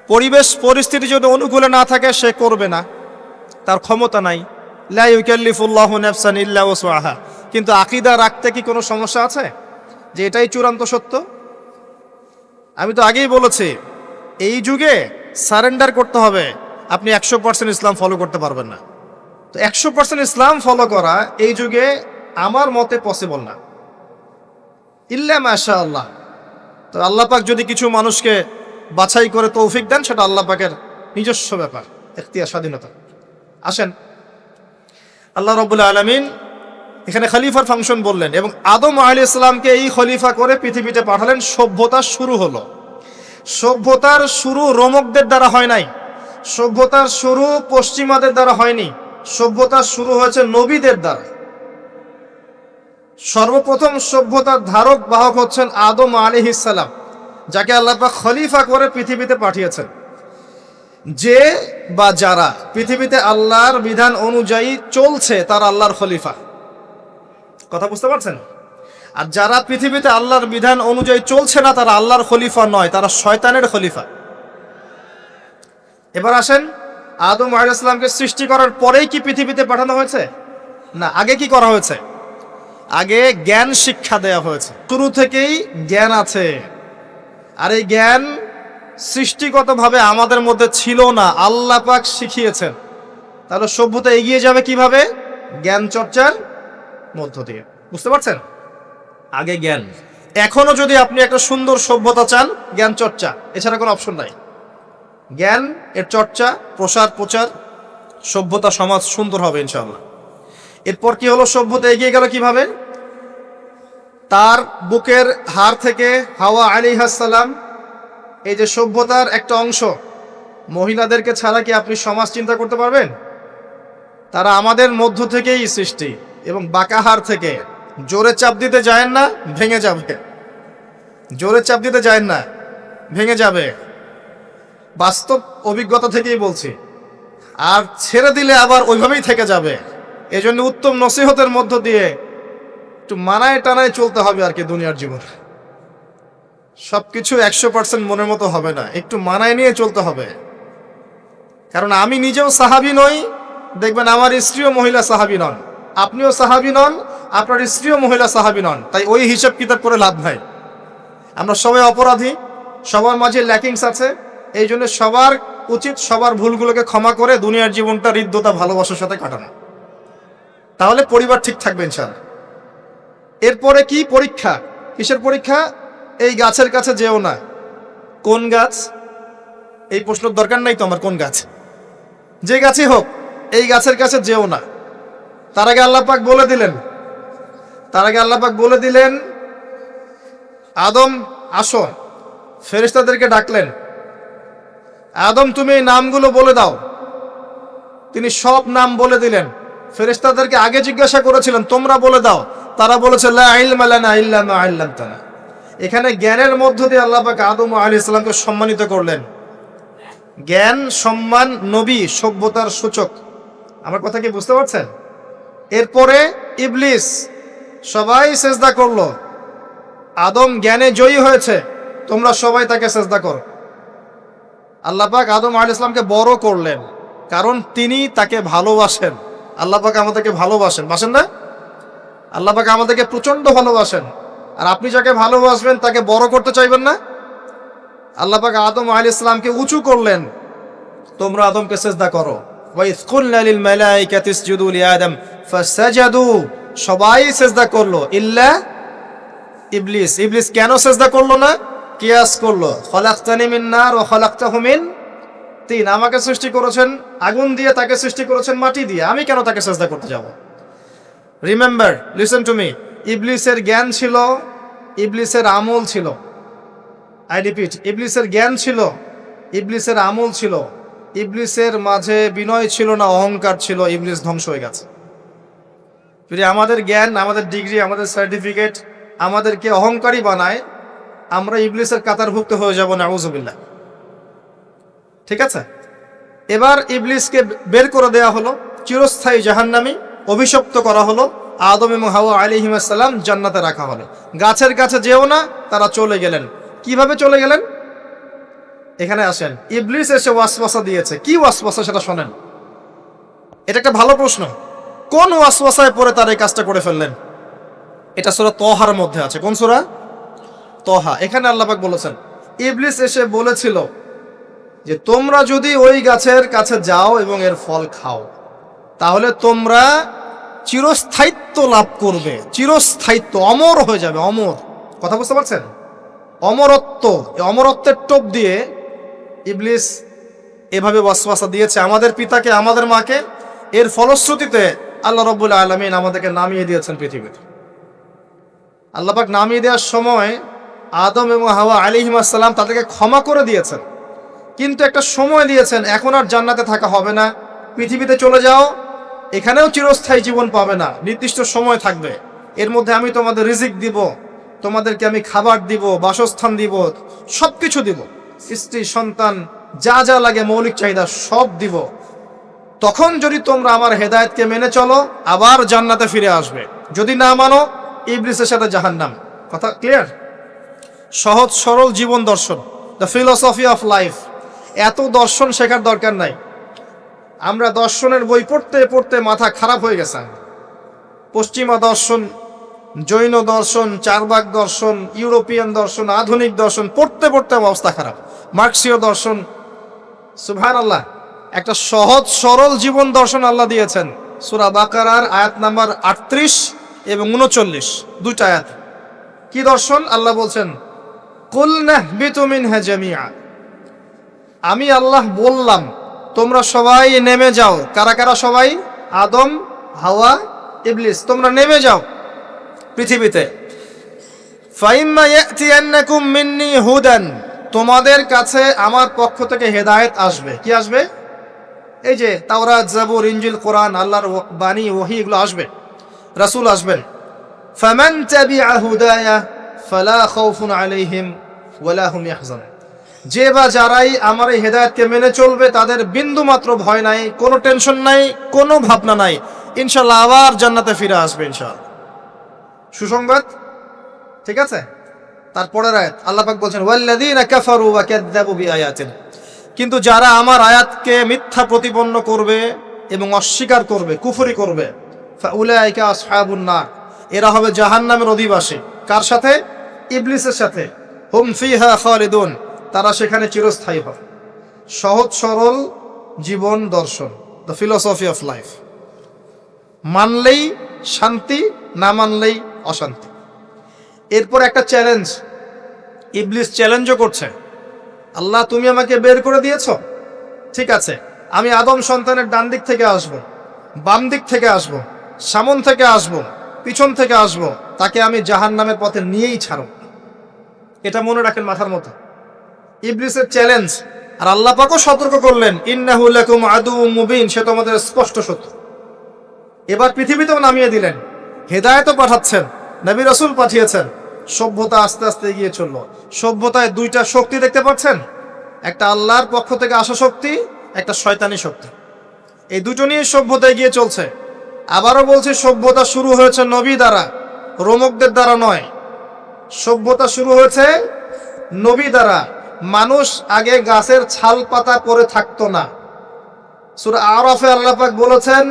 পরিবেশ পরিস্থিতি যদি অনুকূলে না থাকে সে করবে না, তার ক্ষমতা নাই। লা ইউকাল্লিফুল্লাহু নাফসান ইল্লা ওয়াসআহা। কিন্তু আকীদা রাখতে কি কোনো সমস্যা আছে যে এটাই চূড়ান্ত সত্য? আমি তো আগেই বলেছি, এই যুগে সারেন্ডার করতে হবে। আপনি 100% ইসলাম ফলো করতে পারবেন না। তো 100% ইসলাম ফলো করা এই যুগে আমার মতে পসিবল না, ইল্লা মাশাআল্লাহ। তো আল্লাহ পাক যদি কিছু মানুষকে বাছাই করে তৌফিক দেন, সেটা আল্লাহ পাকের নিজস্ব ব্যাপার, ইখতিয়ার, স্বাধীনতা। আসেন, আল্লাহ রাব্বুল আলামিন এখানে খলিফার ফাংশন বললেন এবং আদম আলাইহিস সালামকে এই খলিফা করে পৃথিবীতে পাঠালেন। সভ্যতার শুরু হলো। সভ্যতার শুরু রোমকদের দ্বারা হয় নাই, সভ্যতার শুরু পশ্চিমাদের দ্বারা হয়নি, সভ্যতার শুরু হয়েছে নবীদের দ্বারা। সর্বপ্রথম সভ্যতার ধারক বাহক হচ্ছেন আদম আলাইহিস সালাম, যাকে আল্লাহ পাক খলিফা করে পৃথিবীতে পাঠিয়েছেন। যে বা যারা পৃথিবীতে আল্লাহর বিধান অনুযায়ী চলছে তারা আল্লাহর খলিফা। কথা বুঝতে পারছেন? আর যারা পৃথিবীতে আল্লাহর বিধান অনুযায়ী চলছে না তারা আল্লাহর খলিফা নয়, তারা শয়তানের খলিফা। এবার আসেন, আদম আলাইহিস সালামকে সৃষ্টি করার পরেই কি পৃথিবীতে পাঠানো হয়েছে? না, আগে কি করা হয়েছে? আগে জ্ঞান শিক্ষা দেয়া হয়েছে। শুরু থেকেই জ্ঞান আছে, আর এই জ্ঞান সৃষ্টিগতভাবে আমাদের মধ্যে ছিল না, আল্লাহ পাক শিখিয়েছেন। তাহলে সভ্যতা এগিয়ে যাবে কিভাবে? জ্ঞান চর্চার মধ্য দিয়ে। বুঝতে পারছেন? আগে জ্ঞান। এখনো যদি আপনি একটা সুন্দর সভ্যতা চান, জ্ঞান চর্চা, এছাড়া কোনো অপশন নাই। জ্ঞান এর চর্চা, প্রসার প্রচার, সভ্যতা সমাজ সুন্দর হবে ইনশাআল্লাহ। এরপর কি হলো, সভ্যতা এগিয়ে গেল কিভাবে? তার বুকের হাড় থেকে হাওয়া আলাইহিস সালাম, এই যে সভ্যতার একটা অংশ, মহিলাদেরকে ছাড়া কি আপনি সমাজ চিন্তা করতে পারবেন? তারা আমাদের মধ্য থেকেই সৃষ্টি, এবং বাঁকা হাড় থেকে। জোরে চাপ দিতে যায় না, ভেঙে যাবে। জোরে চাপ দিতে যায় না, ভেঙে যাবে। বাস্তব অভিজ্ঞতা থেকেই বলছি। আর ছেড়ে দিলে আবার ওইভাবেই থেকে যাবে। এজন্য উত্তম নসিহতের মধ্য দিয়ে একটু মানায় টানায় চলতে হবে আর কি দুনিয়ার জীবন। সবকিছু 100% মনের মতো হবে না, একটু মানায় নিয়ে চলতে হবে। কারণ আমি নিজেও সাহাবী নই, দেখবেন আমার স্ত্রীও মহিলা সাহাবী নন, আপনিও সাহাবী নন, আপনার স্ত্রীও মহিলা সাহাবী নন। তাই ওই হিসাব কিতাব করে লাভ নাই। আমরা সবাই অপরাধী, সবার মাঝে ল্যাকিংস আছে। এই জন্য সবার উচিত সবার ভুলগুলোকে ক্ষমা করে দুনিয়ার জীবনটা হৃদ্যতা ভালোবাসার সাথে কাটানো। তাহলে পরিবার ঠিক থাকবে ইনশাআল্লাহ। এরপরে কি পরীক্ষা? কিসের পরীক্ষা? এই গাছের কাছে যেও না। কোন গাছ? এই প্রশ্নের দরকার নাই তো আমার, কোন গাছ? যে গাছই হোক, এই গাছের কাছে যেও না। তার আগে আল্লাহ পাক বলে দিলেন আদম আসো। ফেরেশতাদেরকে ডাকলেন, আদম তুমি এই নামগুলো বলে দাও। তিনি সব নাম বলে দিলেন। ফেরেশতাদেরকে আগে জিজ্ঞাসা করেছিলেন তোমরা বলে দাও, তারা বলেছে লা ইলমা লানা ইল্লা মা আল্লামতানা। এখানে জ্ঞানের মধ্য দিয়ে আল্লাহ পাক আদম আলাইহিস সালামকে সম্মানিত করলেন। জ্ঞান, সম্মান, নবী, সভ্যতার সূচক। আমার কথা কি বুঝতে পারছেন? এরপরে ইবলিস, সবাই সেজদা করলো। আদম জ্ঞানে জয়ী হয়েছে, তোমরা সবাই তাকে সেজদা করো। আল্লাহ পাক আদম আলাইহিস সালামকে বড় করলেন, কারণ তিনি তাকে ভালোবাসেন। আল্লাহ পাক আমাদেরকে ভালোবাসেন, বাসেন না? আল্লাহ পাক আমাদেরকে প্রচন্ড ভালোবাসেন। আর আপনি যাকে ভালোবাসবেন তাকে বড় করতে চাইবেন না? আল্লাহ পাক আদম আলাইহিস সালামকে উঁচু করলেন, তোমরা আদমকে সিজদা করো। ওয়া ইয কুলনা লিল মালাইকাতি ইসজুদু লিআদম ফাসাজাদু, সবাই সিজদা করলো ইল্লা ইবলিস। ইবলিস কেন সিজদা করলো না? কিয়াস করলো, খলাকতানি মিন নার ওয়া খলাকতাহু মিন তিন। আমাকে সৃষ্টি করেছেন আগুন দিয়ে, তাকে সৃষ্টি করেছেন মাটি দিয়ে, আমি কেন তাকে সিজদা করতে যাব? রিমেম্বার, লিসেন টু মি, ইবলিসের জ্ঞান ছিল, ইবলিসের আমল ছিল। আই রিপিট, ইবলিসের জ্ঞান ছিল, ইবলিসের আমল ছিল। ইবলিসের মাঝে বিনয় ছিল না, অহংকার ছিল। ইবলিস ধ্বংস হয়ে গেছে। যদি আমাদের জ্ঞান, আমাদের ডিগ্রি, আমাদের সার্টিফিকেট আমাদেরকে অহংকারী বানায়, আমরা ইবলিসের কাতারভুক্ত হয়ে যাব, নাউযুবিল্লাহ। ঠিক আছে? এবার ইবলিসকে বের করে দেওয়া হলো, চিরস্থায়ী জাহান্নামী অভিশপ্ত করা হলো। আদম এবং হাওয়া আলাইহিস সালাম জান্নাতে রাখা হলো। গাছের কাছে যেও না, তারা চলে গেলেন। কিভাবে চলে গেলেন? এখানে আসেন। ইবলিস এসে ওয়াসওয়াসা দিয়েছে। কি ওয়াসওয়াসা সেটা শোনেন। এটা একটা ভালো প্রশ্ন। কোন ওয়াসওয়াসায় পড়ে তারা এই কাজটা করে ফেললেন? এটা সূরা তহার মধ্যে আছে। কোন সূরা? তহা। এখানে আল্লাহ পাক বলেছেন, ইবলিস এসে বলেছিল যে তোমরা যদি ওই গাছের কাছে যাও এবং এর ফল খাও, তাহলে তোমরা চিরস্থায়িত্ব লাভ করবে। চিরস্থায়িত্ব, অমর হয়ে যাবে, অমর। কথা বুঝতে পারছেন? অমরত্ব। এই অমরত্বের টোপ দিয়ে ইবলিস এভাবে ওয়াসওয়াসা দিয়েছে আমাদের পিতাকে, আমাদের মাকে। এর ফলশ্রুতিতে আল্লাহ রাব্বুল আলামিন আমাদেরকে নামিয়ে দিয়েছেন পৃথিবীতে। আল্লাহ পাক নামিয়ে দেওয়ার সময় আদম এবং হাওয়া আলাইহিস সালাম তাদেরকে ক্ষমা করে দিয়েছেন, কিন্তু একটা সময় দিয়েছেন, এখন আর জান্নাতে থাকা হবে না, পৃথিবীতে চলে যাও, এখানেও চিরস্থায়ী জীবন পাবে না, নির্দিষ্ট সময় থাকবে। এর মধ্যে আমি তোমাদের রিজিক দিব, তোমাদেরকে আমি খাবার দিব, বাসস্থান দিব, সবকিছু দিব, স্ত্রী সন্তান যা যা লাগে মৌলিক চাহিদা সব দিব। তখন যদি তোমরা আমার হেদায়েতকে মেনে চলো, আবার জান্নাতে ফিরে আসবে। যদি না মানো, ইবলিসের সাথে জাহান্নাম। কথা ক্লিয়ার? সহজ সরল জীবন দর্শন, দ্য ফিলসফি অফ লাইফ। এত দর্শন শেখার দরকার নাই। আমরা দর্শনের বই পড়তে পড়তে মাথা খারাপ হয়ে গেছে। পশ্চিমা দর্শন, জৈন দর্শন, চারবাক দর্শন, ইউরোপিয়ান দর্শন, আধুনিক দর্শন পড়তে পড়তে অবস্থা খারাপ। মার্কসীয় দর্শন। সুবহানাল্লাহ, একটা সহজ সরল জীবন দর্শন আল্লাহ দিয়েছেন। সূরা বাকারার আয়াত নাম্বার 38 এবং 39, দুইটা আয়াত। কি দর্শন? আল্লাহ বলছেন, কুল নাহবিতু মিনহা জামিআ। আমি আল্লাহ বললাম তোমরা সবাই নেমে যাও। কারা কারা সবাই? আদম, হাওয়া, ইবলিস, তোমরা নেমে যাও পৃথিবীতে। ফাইম্মা ইয়াতিয়ান্নাকুম মিন্নি হুদান, তোমাদের কাছে আমার পক্ষ থেকে হেদায়েত আসবে। কি আসবে? এই যে তাওরাত, জাবুর, ইনজিল, কোরআন, আল্লাহর বাণী, ওহী, এগুলো আসবে, রাসূল আসবেন। ফামান তাবিআ হুদায়া ফালা খাউফুন আলাইহিম ওয়ালা হুম ইয়াহজানুন, যে বা যারাই আমার এই হেদায়েতকে মেনে চলবে তাদের বিন্দু মাত্র ভয় নাই, কোনো টেনশন নাই, কোনো ভাবনা নাই, ইনশাআল্লাহ আবার জান্নাতে ফিরে আসবে ইনশাআল্লাহ। সুসংবাদ, ঠিক আছে? তারপরের আয়াত আল্লাহ পাক বলছেন ওয়াল্লাযীনা কাফারু ওয়া কাযযাবু বিআয়াতিনা, কিন্তু যারা আমার আয়াতকে মিথ্যা প্রতিপন্ন করবে এবং অস্বীকার করবে, কুফরি করবে, ফাউলাইকা আসহাবুন নার, এরা হবে জাহান্নামের অধিবাসী। কার সাথে? ইবলিসের সাথে। হুম ফিহা খালিদুন, তারা সেখানে চিরস্থায়ী হবে। সহজ সরল জীবন দর্শন, দ্য ফিলোসফি অফ লাইফ। মানলেই শান্তি, না মানলেই অশান্তি। এরপর একটা চ্যালেঞ্জ, ইবলিস চ্যালেঞ্জও করছে, আল্লাহ তুমি আমাকে বের করে দিয়েছ, ঠিক আছে, আমি আদম সন্তানের ডান দিক থেকে আসব, বাম দিক থেকে আসব, সামন থেকে আসব, পিছন থেকে আসব, তাকে আমি জাহান্নামের পথে নিয়েই ছাড়ব। এটা মনে রাখেন মাথার মতো, ইবলিসের চ্যালেঞ্জ। আর আল্লাহ পাকও সতর্ক করলেন ইন্নাহু লাকুম আদুউম মুবিন, সে তোমাদের স্পষ্ট শত্রু। এবার পৃথিবীতেও নামিয়ে দিলেন, হেদায়েতও পাঠাচ্ছেন, নবী রাসূল পাঠিয়েছেন। সভ্যতা আস্তে আস্তে এগিয়ে চললো। সভ্যতায় দুইটা শক্তি দেখতে পাচ্ছেন, একটা আল্লাহর পক্ষ থেকে আসা শক্তি, একটা শয়তানি শক্তি। এই দুটো নিয়ে সভ্যতা এগিয়ে চলছে। আবারও বলছি, সভ্যতা শুরু হয়েছে নবী দ্বারা, রোমকদের দ্বারা নয়। সভ্যতা শুরু হয়েছে নবী দ্বারা। মানুষ আগে গাছের ছাল পাতা পরে থাকতো না। সূরা আরাফে আল্লাহ পাক বলেছেন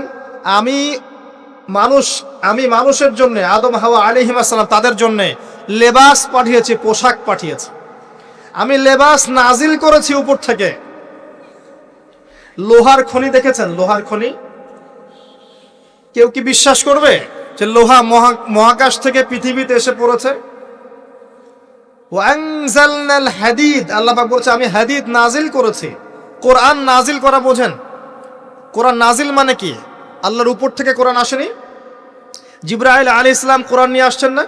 আমি মানুষের জন্য, আদম হাওয়া আলাইহিস সালাম, তাদের জন্য লেবাস পাঠিয়েছি, পোশাক পাঠিয়েছি। আমি লেবাস নাজিল করেছি উপর থেকে। লোহার খনি দেখেছেন? লোহার খনি কেউ কি বিশ্বাস করবে যে লোহা মহাকাশ থেকে পৃথিবীতে এসে পড়েছে? ওয়ানজালনাল হাদিদ, আল্লাহ পাক বলছে আমি হাদিদ নাজিল করেছি। কোরআন নাজিল করা বোঝেন? কোরআন নাজিল মানে কি? আল্লাহর উপর থেকে কোরআন আসেনি। জিবরাইল আলাইহিস সালাম কোরআন নিয়ে আসছেন না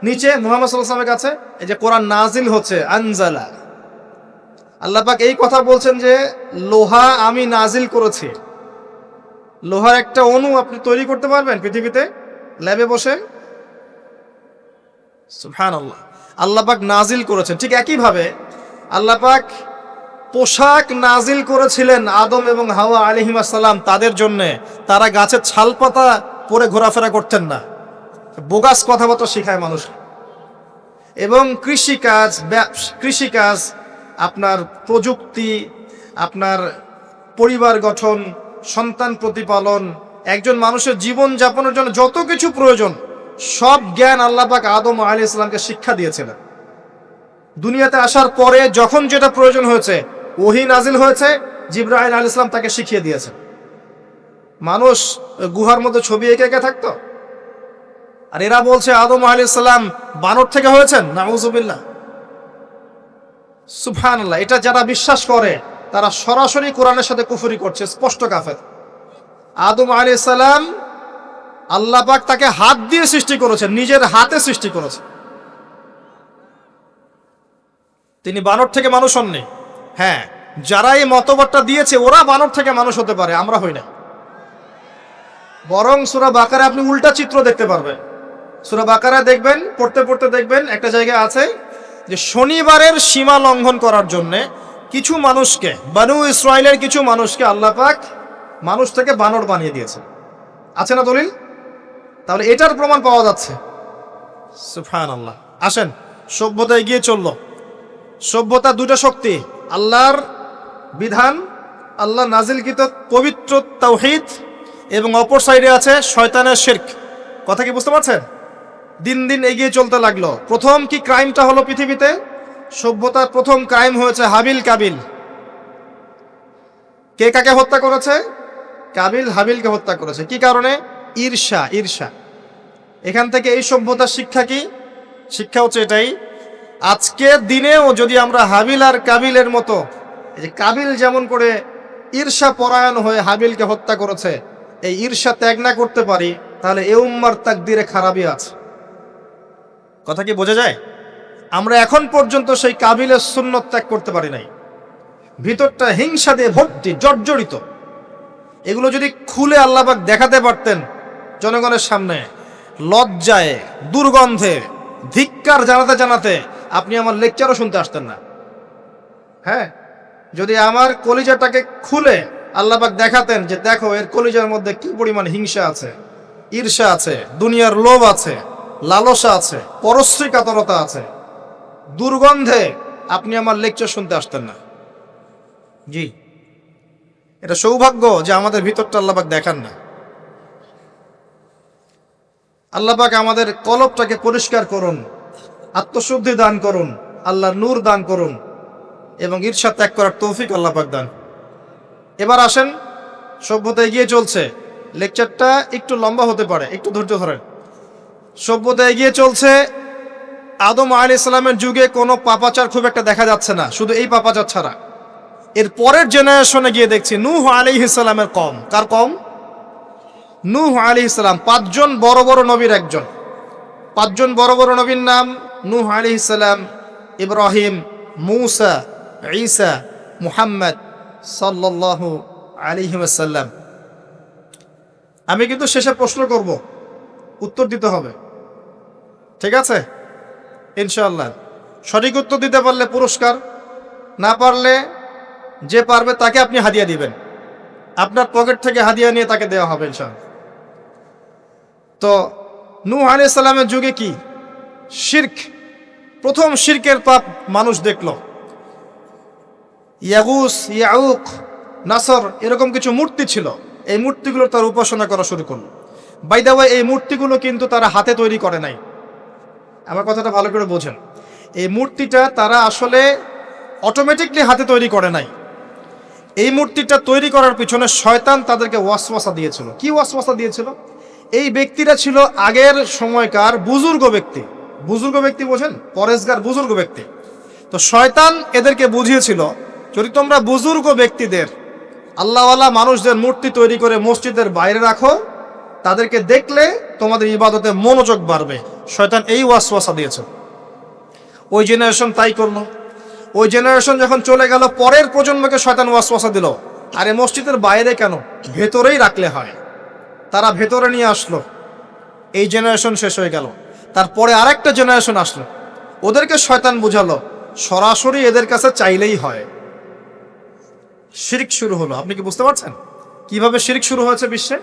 নিচে মুহাম্মদ সাল্লাল্লাহু আলাইহি ওয়াসাল্লামের কাছে? এই যে কোরআন নাজিল হচ্ছে, আনজালা। আল্লাহ পাক এই কথা বলছেন যে লোহা আমি নাজিল করেছি। লোহার একটা অণু আপনি তৈরি করতে পারবেন পৃথিবীতে ল্যাবে বসে? সুবহানাল্লাহ। আল্লাহ পাক নাজিল করেছেন। ঠিক একইভাবে আল্লাহ পাক পোশাক নাজিল করেছিলেন আদম এবং হাওয়া আলাইহিস সালাম তাদের জন্য। তারা গাছের ছালপাতা পরে ঘোরাফেরা করতেন না। বোগাস কথাবার্তা শেখায় মানুষ। এবং কৃষিকাজ, আপনার প্রযুক্তি, আপনার পরিবার গঠন, সন্তান প্রতিপালন, একজন মানুষের জীবন যাপনের জন্য যত কিছু প্রয়োজন, সব জ্ঞান আল্লাহ পাক আদম আলাইহিস সালামকে শিক্ষা দিয়েছিলেন। দুনিয়াতে আসার পরে যখন যেটা প্রয়োজন হয়েছে, ওহী নাজিল হয়েছে, জিবরাইল আলাইহিস সালাম তাকে শিখিয়ে দিয়েছেন। মানুষ গুহার মধ্যে ছবি এঁকে থাকতো। আর এরা বলছে আদম আলাইহিস সালাম বানর থেকে হয়েছেন। নাউযুবিল্লাহ, সুবহানাল্লাহ। এটা যারা বিশ্বাস করে তারা সরাসরি কোরআনের সাথে কুফরি করছে, স্পষ্ট কাফের। আদম আলাইহিস সালাম আল্লাহ পাক তাকে হাত দিয়ে সৃষ্টি করেছেন, নিজের হাতে সৃষ্টি করেছেন। তিনি বানর থেকে মানুষ হননি। হ্যাঁ, যারা এই মতবাদটা দিয়েছে ওরা বানর থেকে মানুষ হতে পারে, আমরা হই না। বরং সূরা বাকারা আপনি উল্টা চিত্র দেখতে পারবেন। সূরা বাকারা দেখবেন, পড়তে পড়তে দেখবেন একটা জায়গায় আছে যে শনিবারের সীমা লঙ্ঘন করার জন্য কিছু মানুষকে, বনু ইসরাইলের কিছু মানুষকে আল্লাহ পাক মানুষ থেকে বানর বানিয়ে দিয়েছে। আছে না দলিল? তাহলে এটার প্রমাণ পাওয়া যাচ্ছে। সুবহানাল্লাহ। আসেন, সভ্যতা এগিয়ে চলল। সভ্যতা দুটো শক্তি, আল্লাহর বিধান, আল্লাহ নাজিলকৃত পবিত্র তাওহীদ, এবং অপর সাইডে আছে শয়তানের শিরক। কথা কি বুঝতে পারছেন? দিন দিন এগিয়ে চলতে লাগলো। প্রথম কি ক্রাইমটা হলো পৃথিবীতে? সভ্যতার প্রথম ক্রাইম হয়েছে হাবিল কাবিল। কে কাকে হত্যা করেছে? কাবিল হাবিলকে হত্যা করেছে। কি কারণে? ঈর্ষা। এখান থেকে এই সভ্যতার শিক্ষা কি? শিক্ষা হচ্ছে এটাই, আজকের দিনেও যদি আমরা হাবিল আর কাবিলের মতো এই যে কাবিল যেমন করে ঈর্ষা পরায়ণ হয়ে হাবিলকে হত্যা করেছে, এই ঈর্ষা ত্যাগ না করতে পারি, তাহলে এ উম্মার তাকদিরে খারাপই আছে। কথা কি বোঝা যায়? আমরা এখন পর্যন্ত সেই কাবিলের সুন্নত ত্যাগ করতে পারি নাই। ভিতরটা হিংসা দিয়ে ভর্তি, জর্জরিত। এগুলো যদি খুলে আল্লাহ পাক দেখাতে পারতেন জনগণের সামনে, লজ্জায়, দুর্গন্ধে, ধিক্কার জানাতে জানাতে আপনি আমার লেকচারও শুনতে আসতেন না। হ্যাঁ, যদি আমার কলিজাটাকে খুলে আল্লাহ পাক দেখাতেন যে দেখো এর কলিজার মধ্যে কি পরিমাণ হিংসা আছে, ঈর্ষা আছে, দুনিয়ার লোভ আছে, লালসা আছে, পরশ্রী কাতরতা আছে, দুর্গন্ধে আপনি আমার লেকচার শুনতে আসতেন না। জি, এটা সৌভাগ্য যে আমাদের ভিতরটা আল্লাহ পাক দেখান না। আল্লাহ পাক আমাদের কলবটাকে পরিষ্কার করুন, আত্মশুদ্ধি দান করুন, আল্লাহর নূর দান করুন এবং ঈর্ষা ত্যাগ করার তৌফিক আল্লাহ পাক দান। এবার আসেন, সভ্যতা এগিয়ে চলছে, লেকচারটা একটু লম্বা হতে পারে, একটু ধৈর্য ধরেন। সভ্যতা এগিয়ে চলছে, আদম আলাইহিস সালামের যুগে কোনো পাপাচার খুব একটা দেখা যাচ্ছে না, শুধু এই পাপাচার ছাড়া। এর পরের জেনারেশনে গিয়ে দেখছি নূহ আলাইহিস সালামের কওম। কার কওম? নূহ আলাইহিস সালাম, 5 জন বড় বড় নবীর একজন। 5 জন বড় বড় নবীর নাম নূহ আলাইহিস সালাম, ইব্রাহিম, মূসা, ঈসা, মুহাম্মদ সাল্লাল্লাহু আলাইহি ওয়াসাল্লাম। আমি কিন্তু শেষে প্রশ্ন করব, উত্তর দিতে হবে, ঠিক আছে? ইনশাআল্লাহ। সঠিক উত্তর দিতে পারলে পুরস্কার, না পারলে যে পারবে তাকে আপনি হাদিয়া দিবেন, আপনার পকেট থেকে হাদিয়া নিয়ে তাকে দেওয়া হবে ইনশাআল্লাহ। তো নূহ আলাইহিস সালামের যুগে কি শিরক, প্রথম শিরকের পাপ মানুষ দেখল। ইয়াগুস, ইয়াউক, নাসর এরকম কিছু মূর্তি ছিল, এই মূর্তিগুলো তার উপাসনা করা শুরু করলো। বাই দ্য ওয়ে, এই মূর্তিগুলো কিন্তু তারা হাতে তৈরি করে নাই। আমার কথাটা ভালো করে বোঝেন, এই মূর্তিটা তারা আসলে অটোমেটিকলি হাতে তৈরি করে নাই। এই মূর্তিটা তৈরি করার পিছনে শয়তান তাদেরকে ওয়াসওয়াসা দিয়েছিল। কি ওয়াসওয়াসা দিয়েছিল? এই ব্যক্তিরা ছিল আগের সময়কার বুজুর্গ ব্যক্তি। বুজুর্গ ব্যক্তি বোঝেন, পরেশগার বুজুর্গ ব্যক্তি। তো শয়তান এদেরকে বুঝিয়েছিল, যদি তোমরা বুজুর্গ ব্যক্তিদের, আল্লাহওয়ালা মানুষদের মূর্তি তৈরি করে মসজিদের বাইরে রাখো, তাদেরকে দেখলে তোমাদের ইবাদতে মনোযোগ বাড়বে। শয়তান এই ওয়াসওয়াসা দিয়েছে। ওই জেনারেশন তাই করলো। ওই জেনারেশন যখন চলে গেল, পরের প্রজন্মকে শয়তান ওয়াসওয়াসা দিল, আরে মসজিদের বাইরে কেন, ভেতরেই রাখলে হয়। তারা ভেতরে নিয়ে আসলো, এই জেনারেশন শেষ হয়ে গেল। তারপরে আরেকটা জেনারেশন আসলো, ওদেরকে শয়তান বুঝালো সরাসরি এদের কাছে চাইলেই হয়। শিরক শুরু হলো। আপনি কি বুঝতে পারছেন কিভাবে শিরক শুরু হয়েছে বিশ্বে?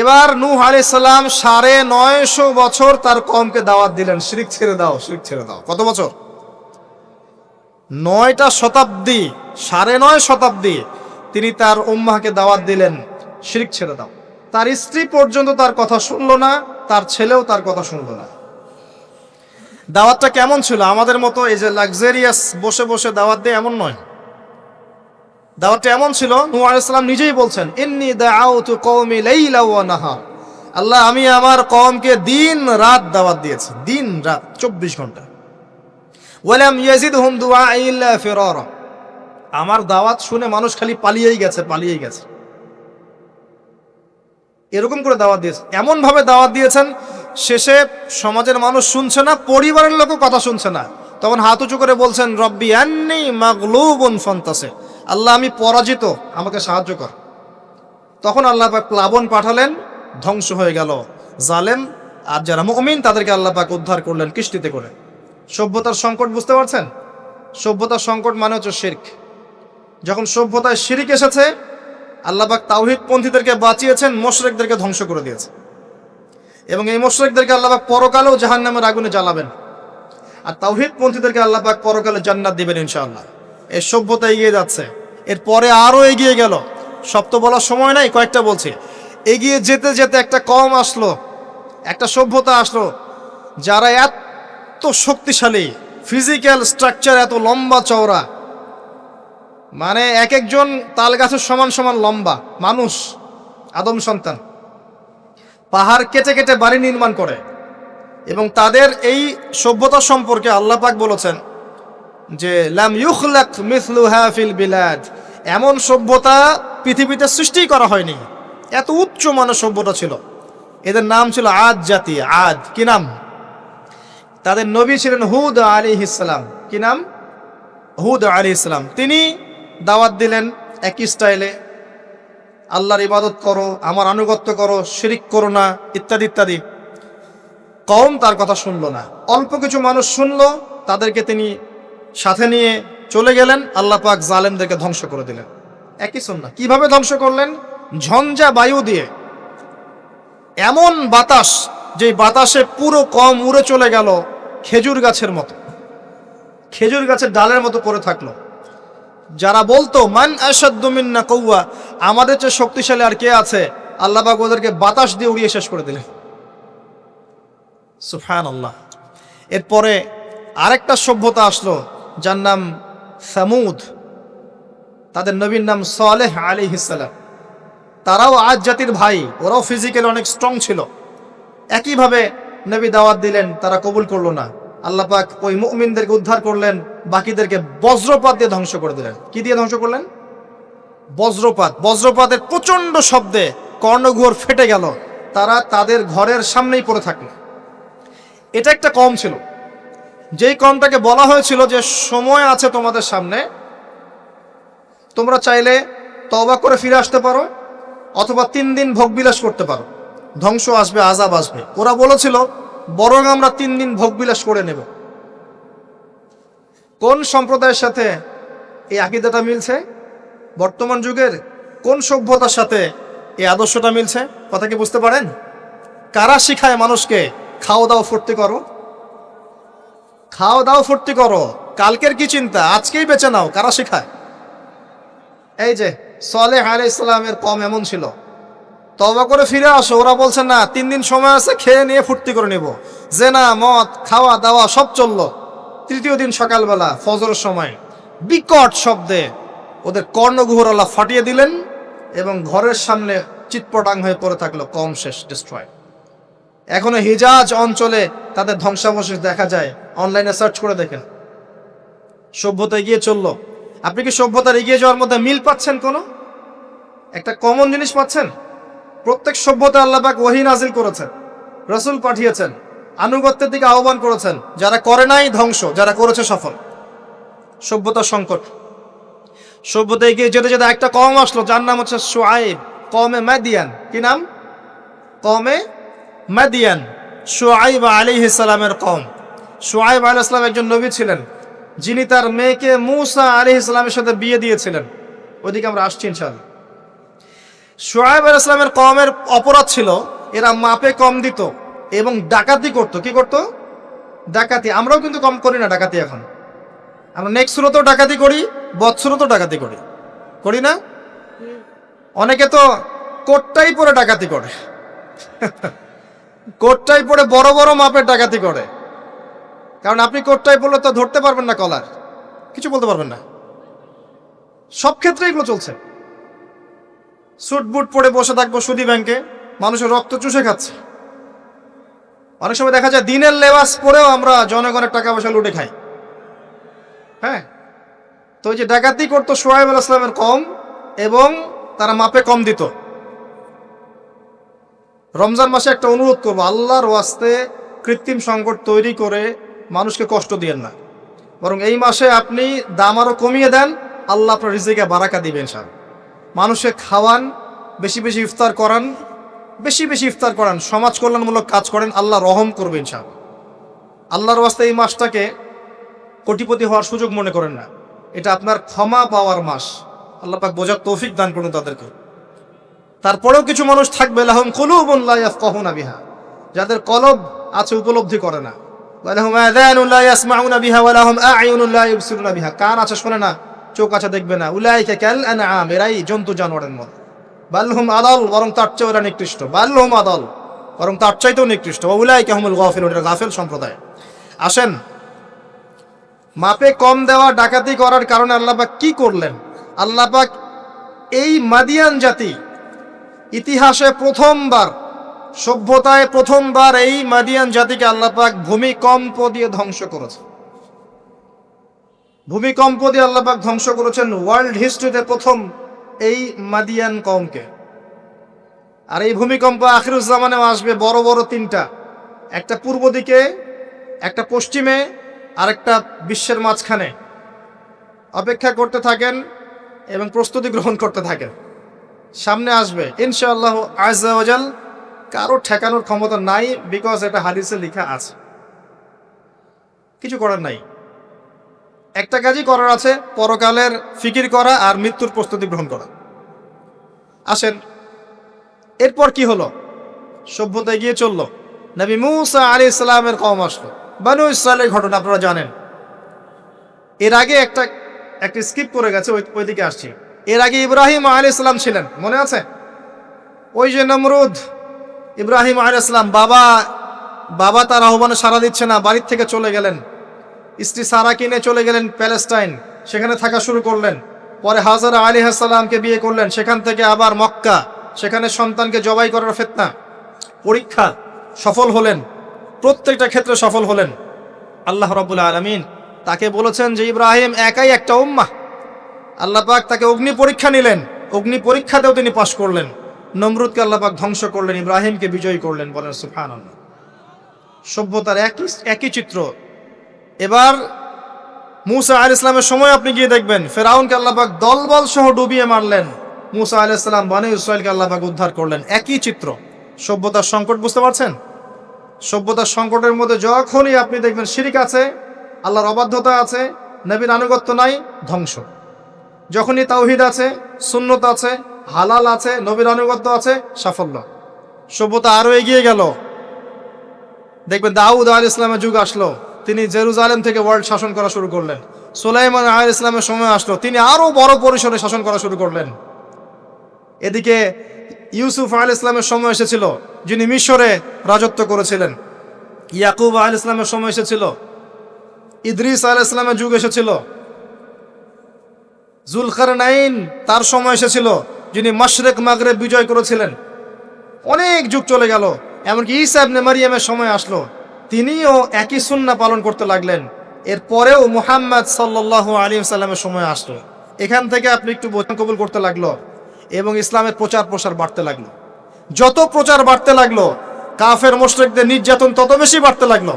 এবার নূহ আলাইহিস সালাম 950 বছর তার কওমকে দাওয়াত দিলেন, শিরক ছেড়ে দাও, শিরক ছেড়ে দাও। কত বছর? 9টা শতাব্দী, 9.5 শতাব্দী তিনি তার উম্মাহকে দাওয়াত দিলেন, শিরক ছেড়ে দাও। তার স্ত্রী পর্যন্ত তার কথা শুনলো না, তার ছেলেও তার কথা শুনলো না। দাওয়াতটা কেমন ছিল? আমাদের মতো এই যে লাক্সারিয়াস বসে বসে দাওয়াত দেয় এমন নয়। দাওয়াতটা এমন ছিল, নূহ আলাইহিস সালাম নিজেই বলছেন, ইন্নী দাআউতু কওমি লাইলা ওয়া নাহার। আল্লাহ, আমি আমার কওমকে দিন রাত দাওয়াত দিয়েছি, দিন রাত 24 ঘন্টা। ওয়ালাম ইয়াজিদহুম দুআই ইল্লা ফিরারা। আমার দাওয়াত শুনে মানুষ খালি পালিয়েই গেছে, পালিয়েই গেছে। এরকম করে দাওয়াত দিয়েছেন, এমন ভাবে দাওয়াত দিয়েছেন, শেষে সমাজের মানুষ শুনছে না, পরিবারের লোকও কথা শুনছে না। তখন হাত উঁচু করে বলছেন, রব্বি আন্নী মাগলুবুন ফান্তাসির। আল্লাহ, আমি পরাজিত, আমাকে সাহায্য কর। তখন আল্লাহ পাক প্লাবন পাঠালেন, ধ্বংস হয়ে গেল জালেম। আর যারা মুমিন তাদেরকে আল্লাহ পাক উদ্ধার করলেন কিস্তিতে করে। সভ্যতার সংকট বুঝতে পারছেন? সভ্যতার সংকট মানে হচ্ছে শিরক। যখন সভ্যতায় শিরক এসেছে, আল্লাহ পাক তাওহীদ পন্থীদেরকে বাঁচিয়েছেন, মুশরিকদেরকে ধ্বংস করে দিয়েছে। এবং এই মুশরিকদেরকে আল্লাহ পাক পরকালেও জাহান্নামের আগুনে জ্বালাবেন, আর তাওহীদ পন্থীদেরকে আল্লাহ পাক পরকালে জান্নাত দিবেন ইনশাআল্লাহ। এই সভ্যতা এগিয়ে যাচ্ছে, এরপরে আরো এগিয়ে গেল। সব তো বলার সময় নাই, কয়েকটা বলছি। এগিয়ে যেতে যেতে একটা কওম আসলো, একটা সভ্যতা আসলো, যারা এত শক্তিশালী, ফিজিক্যাল স্ট্রাকচার এত লম্বা চওড়া, মানে এক একজন তাল গাছের সমান সমান লম্বা মানুষ, আদম সন্তান। পাহাড় কেটে কেটে বাড়ি নির্মাণ করে। এবং তাদের এই সভ্যতা সম্পর্কে আল্লাহ পাক বলেছেন, যে লাম ইউখলাক মিসলুহা ফিল বিলাদ, এমন সভ্যতা পৃথিবীতে সৃষ্টি করা হয়নি। এত উচ্চ মানের সভ্যতা ছিল। এদের নাম ছিল আদ জাতি। আদ কি নাম? তাদের নবী ছিলেন হুদ আলাইহিস সালাম। কি নাম? হুদ আলাইহিস সালাম। তিনি দাওয়াত দিলেন একই স্টাইলে, আল্লাহর ইবাদত করো, আমার আনুগত্য করো, শিরিক করো না, ইত্যাদি ইত্যাদি। কওম তার কথা শুনলো না। অল্প কিছু মানুষ শুনলো, তাদেরকে তিনি সাথে নিয়ে চলে গেলেন। আল্লাহ পাক জালেমদেরকে ধ্বংস করে দিলেন। একই সুন্নাহ। কিভাবে ধ্বংস করলেন? ঝঞ্ঝা বায়ু দিয়ে, এমন বাতাস, যে বাতাসে পুরো কওম উড়ে চলে গেল খেজুর গাছের মতো, খেজুর গাছের ডালের মতো পড়ে থাকলো। যারা বলতো মান আশাদ্দু মিন্না কুওয়া, আমাদের চেয়ে শক্তিশালী আর কে আছে, আল্লাহ পাক ওদেরকে বাতাস দিয়ে উড়িয়ে শেষ করে দিলেন। সুবহানাল্লাহ। এরপরে আরেকটা সভ্যতা আসলো, যার নাম সামুদ। তাদের নবীর নাম সালেহ আলাইহিস সালাম। তারাও আদ জাতির ভাই, ওরাও ফিজিক্যালি অনেক স্ট্রং ছিল। একইভাবে নবী দাওয়াত দিলেন, তারা কবুল করলো না। আল্লাহ পাক ওই মুমিনদেরকে উদ্ধার করলেন, বাকিদেরকে বজ্রপাত দিয়ে ধ্বংস করে দিলেন। কি দিয়ে ধ্বংস করলেন? বজ্রপাত। বজ্রপাতের প্রচন্ড শব্দে কর্ণঘোর ফেটে গেল, তারা তাদের ঘরের সামনেই পড়ে থাকলো। এটা একটা কওম ছিল, যেই কওমটাকে বলা হয়েছিল যে সময় আছে তোমাদের সামনে, তোমরা চাইলে তওবা করে ফিরে আসতে পারো, অথবা 3 দিন ভোগবিলাস করতে পারো, ধ্বংস আসবে, আযাব আসবে। ওরা বলেছিল বরং আমরা 3 দিন ভোগবিলাস করে নেব। কোন সম্প্রদায়ের সাথে এই আকীদাটা মিলছে? বর্তমান যুগের কোন সভ্যতার সাথে এই আদর্শটা মিলছে? কথা কি বুঝতে পারেন? কারা শিখায় মানুষকে খাও দাও ফুর্তি করো, খাও দাও ফুর্তি করো, কালকের কি চিন্তা, আজকেই বেঁচে নাও? কারা শিখায়? এই যে সালেহ আলাইহিস সালামের কওম এমন ছিল, তওবা করে ফিরে আসো। ওরা বলছে না, 3 দিন সময় আছে, খেয়ে নিয়ে ফুর্তি করে নেব। জেনা, মদ, খাওয়া দাওয়া সব চললো। তৃতীয় দিন সকালবেলা ফজরের সময় বিকট শব্দে ওদের কর্ণগুহর আল্লাহ ফাটিয়ে দিলেন, এবং ঘরের সামনে চিৎপটাং হয়ে পড়ে থাকলো। কম শেষ, ডিস্ট্রয়। এখনো হিজাজ অঞ্চলে তাদের ধ্বংসাবশেষ দেখা যায়, অনলাইনে সার্চ করে দেখেন। সভ্যতা এগিয়ে চললো। আপনি কি সভ্যতার এগিয়ে যাওয়ার মধ্যে মিল পাচ্ছেন? কোনো একটা কমন জিনিস পাচ্ছেন? প্রত্যেক সভ্যতা আল্লাহ পাক ওহী নাজিল করেছেন, রাসূল পাঠিয়েছেন, আনুগত্যের দিকে আহ্বান করেছেন। যারা করে নাই ধ্বংস, যারা করেছে সফল। সভ্যতার সংকট। সভ্যতা এগিয়ে যেতে যেতে একটা কওম আসলো, যার নাম হচ্ছে শুআয়ব, কওমে মাদিয়ান। কি নাম? কওমে মাদিয়ান। শুআয়ব আলাইহিস সালামের কওম। শুআয়ব আলাইহিস সালাম একজন নবী ছিলেন, যিনি তার মেয়েকে মূসা আলাইহিস সালামের সাথে বিয়ে দিয়েছিলেন। ওইদিকে আমরা আসছি ইনশাআল্লাহ। শুআয়ব আলাইহিস সালামের কওমের অপরাধ ছিল, এরা মাপে কম দিত এবং ডাকাতি করত। কি করত? ডাকাতি। আমরাও কিন্তু কম করি না ডাকাতি। এখন আমরা নেক্সট সুরতেও ডাকাতি করি, বৎসুরতেও ডাকাতি করি, করি না? অনেকে তো কোটটাই পরে ডাকাতি করে, কোটটাই পরে বড় বড় মাপের ডাকাতি করে। কারণ আপনি কোটটাই পরলে তো ধরতে পারবেন না কলার, কিছু বলতে পারবেন না। সব ক্ষেত্রে এগুলো চলছে। স্যুট বুট পরে বসে থাকবো সুদী ব্যাংকে, মানুষের রক্ত চুষে খাচ্ছে। অনেক সময় দেখা যায় দিনের লেবাস পরেও আমরা জনগণের টাকা পয়সা লুটে খাই। হ্যাঁ, তো ওই যে ডাকাতি করতো শুআয়ব আলাইহিস সালামের কওম, এবং তারা মাপে কম দিত। রমজান মাসে একটা অনুরোধ করবো, আল্লাহর ওয়াস্তে কৃত্রিম সংকট তৈরি করে মানুষকে কষ্ট দিয়েন না, বরং এই মাসে আপনি দাম আরো কমিয়ে দেন, আল্লাহ আপনার রিজিকে বারাকা দিবেন। ইনশাআল্লাহ মানুষকে খাওয়ান, বেশি বেশি ইফতার করান, বেশি বেশি ইফতার করান, সমাজ কল্যাণমূলক কাজ করেন, আল্লাহ রহম করবে ইনশাআল্লাহ। আল্লাহর ওয়াস্তে এই মাসটাকে কোটিপতি হওয়ার সুযোগ মনে করেন না, এটা আপনার ক্ষমা পাওয়ার মাস। আল্লাহ পাক বোঝার তৌফিক দান করুন তাদেরকে। তারপরেও কিছু মানুষ থাকবে, লাহুম কুলুবুন লা ইয়াফকাহুনা বিহা, যাদের কলব আছে উপলব্ধি করে না, ওয়া লাহুম আযানুন লা ইয়াসমাউনা বিহা ওয়া লাহুম আ'য়ুনুন লা ইবসিরুনা বিহা, কান আছে শোনে না, চোখ আছে দেখবে না। উলাইকা কাল আনআম, এরাই জন্তু জানোয়ারের মতো। বাল হুম আদাল, বরং তার চেয়ে ওরা নিকৃষ্ট। বাল হুম আদাল, বরং তার চাইতেও নিকৃষ্ট। ওয়া উলাইকা হুমুল গাফিলুন, এরা গাফিল সম্প্রদায়। আসেন, মাপে কম দেওয়া, ডাকাতি করার কারণে আল্লাহ পাক কি করলেন? আল্লাহ পাক এই মাদিয়ান জাতি ইতিহাসে প্রথমবার, সভ্যতায় প্রথমবার এই মাদিয়ান জাতিকে আল্লাহ পাক ভূমিকম্প দিয়ে ধ্বংস করেছে। ভূমিকম্প দিয়ে আল্লাহ পাক ধ্বংস করেছেন ওয়ার্ল্ড হিস্ট্রিতে প্রথম এই মাদিয়ান কওমকে। আর এই ভূমিকম্প আখিরুজ্জামানেও আসবে, বড় বড় তিনটা, একটা পূর্ব দিকে, একটা পশ্চিমে, আর একটা বিশ্বের মাঝখানে। অপেক্ষা করতে থাকেন এবং প্রস্তুতি গ্রহণ করতে থাকেন, সামনে আসবে ইনশাআল্লাহ আযজা ওয়াজাল। কারো ঠেকানোর ক্ষমতা নাই, বিকজ এটা হাদিসে লেখা আছে, কিছু করার নাই। একটা কাজই করার আছে, পরকালের ফিকির করা আর মৃত্যুর প্রস্তুতি গ্রহণ করা। আসেন, এরপর কি হলো? সভ্যতা এগিয়ে চললো। নবী মূসা আলাইহিস সালামের কওম আসলো, বনু ইসরাইলের ঘটনা আপনারা জানেন। এর আগে একটা স্কিপ করে গেছে, ওইদিকে আসছি। এর আগে ইব্রাহিম আলাইহিস সালাম ছিলেন, মনে আছে? ওই যে নমরুদ, ইব্রাহিম আলাইহিস সালাম বাবা তার আহ্বানে সাড়া দিচ্ছে না, বাড়ির থেকে চলে গেলেন। স্ত্রী সারা কিনে চলে গেলেন প্যালেস্টাইন, সেখানে থাকা শুরু করলেন। পরে হাজারা আলাইহিস সালামকে বিয়ে করলেন, সেখান থেকে আবার মক্কা, সেখানে সন্তানকে জবাই করার ফিতনা, পরীক্ষা, সফল হলেন, প্রত্যেকটা ক্ষেত্রে সফল হলেন। আল্লাহ রাব্বুল আলামিন তাকে বলেছেন যে ইব্রাহিম একাই একটা উম্মাহ। আল্লাহ পাক তাকে অগ্নি পরীক্ষা নিলেন, অগ্নি পরীক্ষাতেও তিনি পাশ করলেন। নমরুদকে আল্লাহ পাক ধ্বংস করলেন, ইব্রাহিমকে বিজয়ী করলেন। বলেন সুবহানাল্লাহ। সভ্যতার একই চিত্র। এবার মূসা আলাইহিস সালামের সময় আপনি গিয়ে দেখবেন ফেরাউনকে আল্লাহ পাক দলবল সহ ডুবিয়ে মারলেন। মূসা আলাইহিস সালাম বনী ইসরাইলকে আল্লাহ পাক উদ্ধার করলেন। একই চিত্র। সভ্যতার সংকট, বুঝতে পারছেন? সভ্যতার সংকটের মধ্যে যখনই আপনি দেখবেন শিরিক আছে, আল্লাহর অবাধ্যতা আছে, নবীর আনুগত্য নাই, ধ্বংস। যখনই তাওহীদ আছে, সুন্নত আছে, হালাল আছে, নবীর আনুগত্য আছে, সাফল্য। সভ্যতা আরো এগিয়ে গেল। দেখবেন দাউদ আলাইহিস সালামের যুগ আসলো, তিনি জেরুজালেম থেকে ওয়ার্ল্ড শাসন করা শুরু করলেন। সুলাইমান আলাইহিস সালামের সময় আসলো, তিনি আরো বড় পরিসরে শাসন করা শুরু করলেন। এদিকে ইউসুফ আলাইহিস সালামের সময় এসেছিল, যিনি মিশরে রাজত্ব করেছিলেন। ইয়াকুব আলাইহিস সালামের সময় এসেছিল। ইদ্রিস আলাইহিস সালামের যুগ এসেছিল। যুলকারনাইন তার সময় এসেছিল, যিনি মাশরিক মাগরিব বিজয় করেছিলেন। অনেক যুগ চলে গেল, এমনকি ঈসা ইবনে মারইয়ামের সময় আসলো, তিনিও একই সুন্নাহ পালন করতে লাগলেন। এরপরেও মুহাম্মদ সাল্লাল্লাহু আলাইহি ওয়াসাল্লামের সময় আসলো। এখান থেকে আপনি একটু বচন কবুল করতে লাগলো এবং ইসলামের প্রচার প্রসার বাড়তে লাগলো। যত প্রচার বাড়তে লাগলো, কাফের মুশরিকদের নির্যাতন তত বেশি বাড়তে লাগলো।